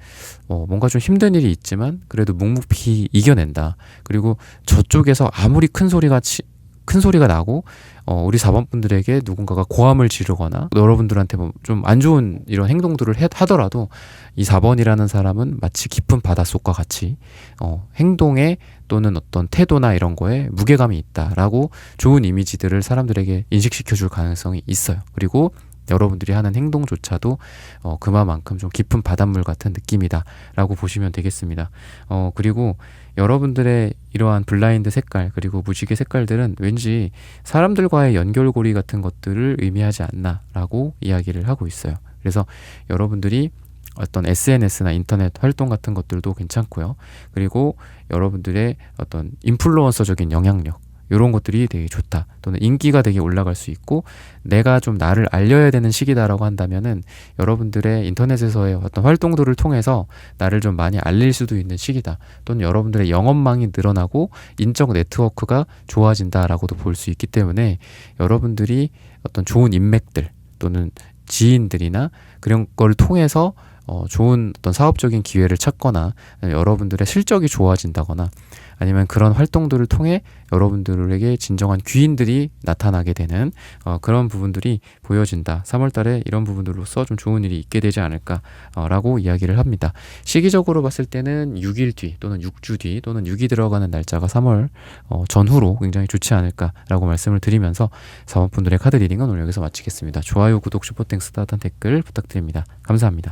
Speaker 1: 뭔가 좀 힘든 일이 있지만 그래도 묵묵히 이겨낸다. 그리고 저쪽에서 아무리 큰 소리가 나고 우리 4번 분들에게 누군가가 고함을 지르거나 여러분들한테 뭐 좀 안 좋은 이런 행동들을 하더라도 이 4번이라는 사람은 마치 깊은 바닷속과 같이 행동에 또는 어떤 태도나 이런 거에 무게감이 있다라고 좋은 이미지들을 사람들에게 인식시켜 줄 가능성이 있어요. 그리고 여러분들이 하는 행동조차도 그만큼 좀 깊은 바닷물 같은 느낌이다 라고 보시면 되겠습니다. 그리고 여러분들의 이러한 블라인드 색깔, 그리고 무지개 색깔들은 왠지 사람들과의 연결고리 같은 것들을 의미하지 않나 라고 이야기를 하고 있어요. 그래서 여러분들이 어떤 SNS나 인터넷 활동 같은 것들도 괜찮고요. 그리고 여러분들의 어떤 인플루언서적인 영향력, 이런 것들이 되게 좋다, 또는 인기가 되게 올라갈 수 있고, 내가 좀 나를 알려야 되는 시기다라고 한다면은 여러분들의 인터넷에서의 어떤 활동들을 통해서 나를 좀 많이 알릴 수도 있는 시기다, 또는 여러분들의 영업망이 늘어나고 인적 네트워크가 좋아진다라고도 볼 수 있기 때문에 여러분들이 어떤 좋은 인맥들 또는 지인들이나 그런 걸 통해서 좋은 어떤 사업적인 기회를 찾거나, 여러분들의 실적이 좋아진다거나, 아니면 그런 활동들을 통해 여러분들에게 진정한 귀인들이 나타나게 되는 그런 부분들이 보여진다. 3월달에 이런 부분들로서 좀 좋은 일이 있게 되지 않을까라고 이야기를 합니다. 시기적으로 봤을 때는 6일 뒤 또는 6주 뒤 또는 6이 들어가는 날짜가 3월 전후로 굉장히 좋지 않을까라고 말씀을 드리면서 4번 분들의 카드 리딩은 오늘 여기서 마치겠습니다. 좋아요, 구독, 슈퍼땡스, 따뜻한 댓글 부탁드립니다. 감사합니다.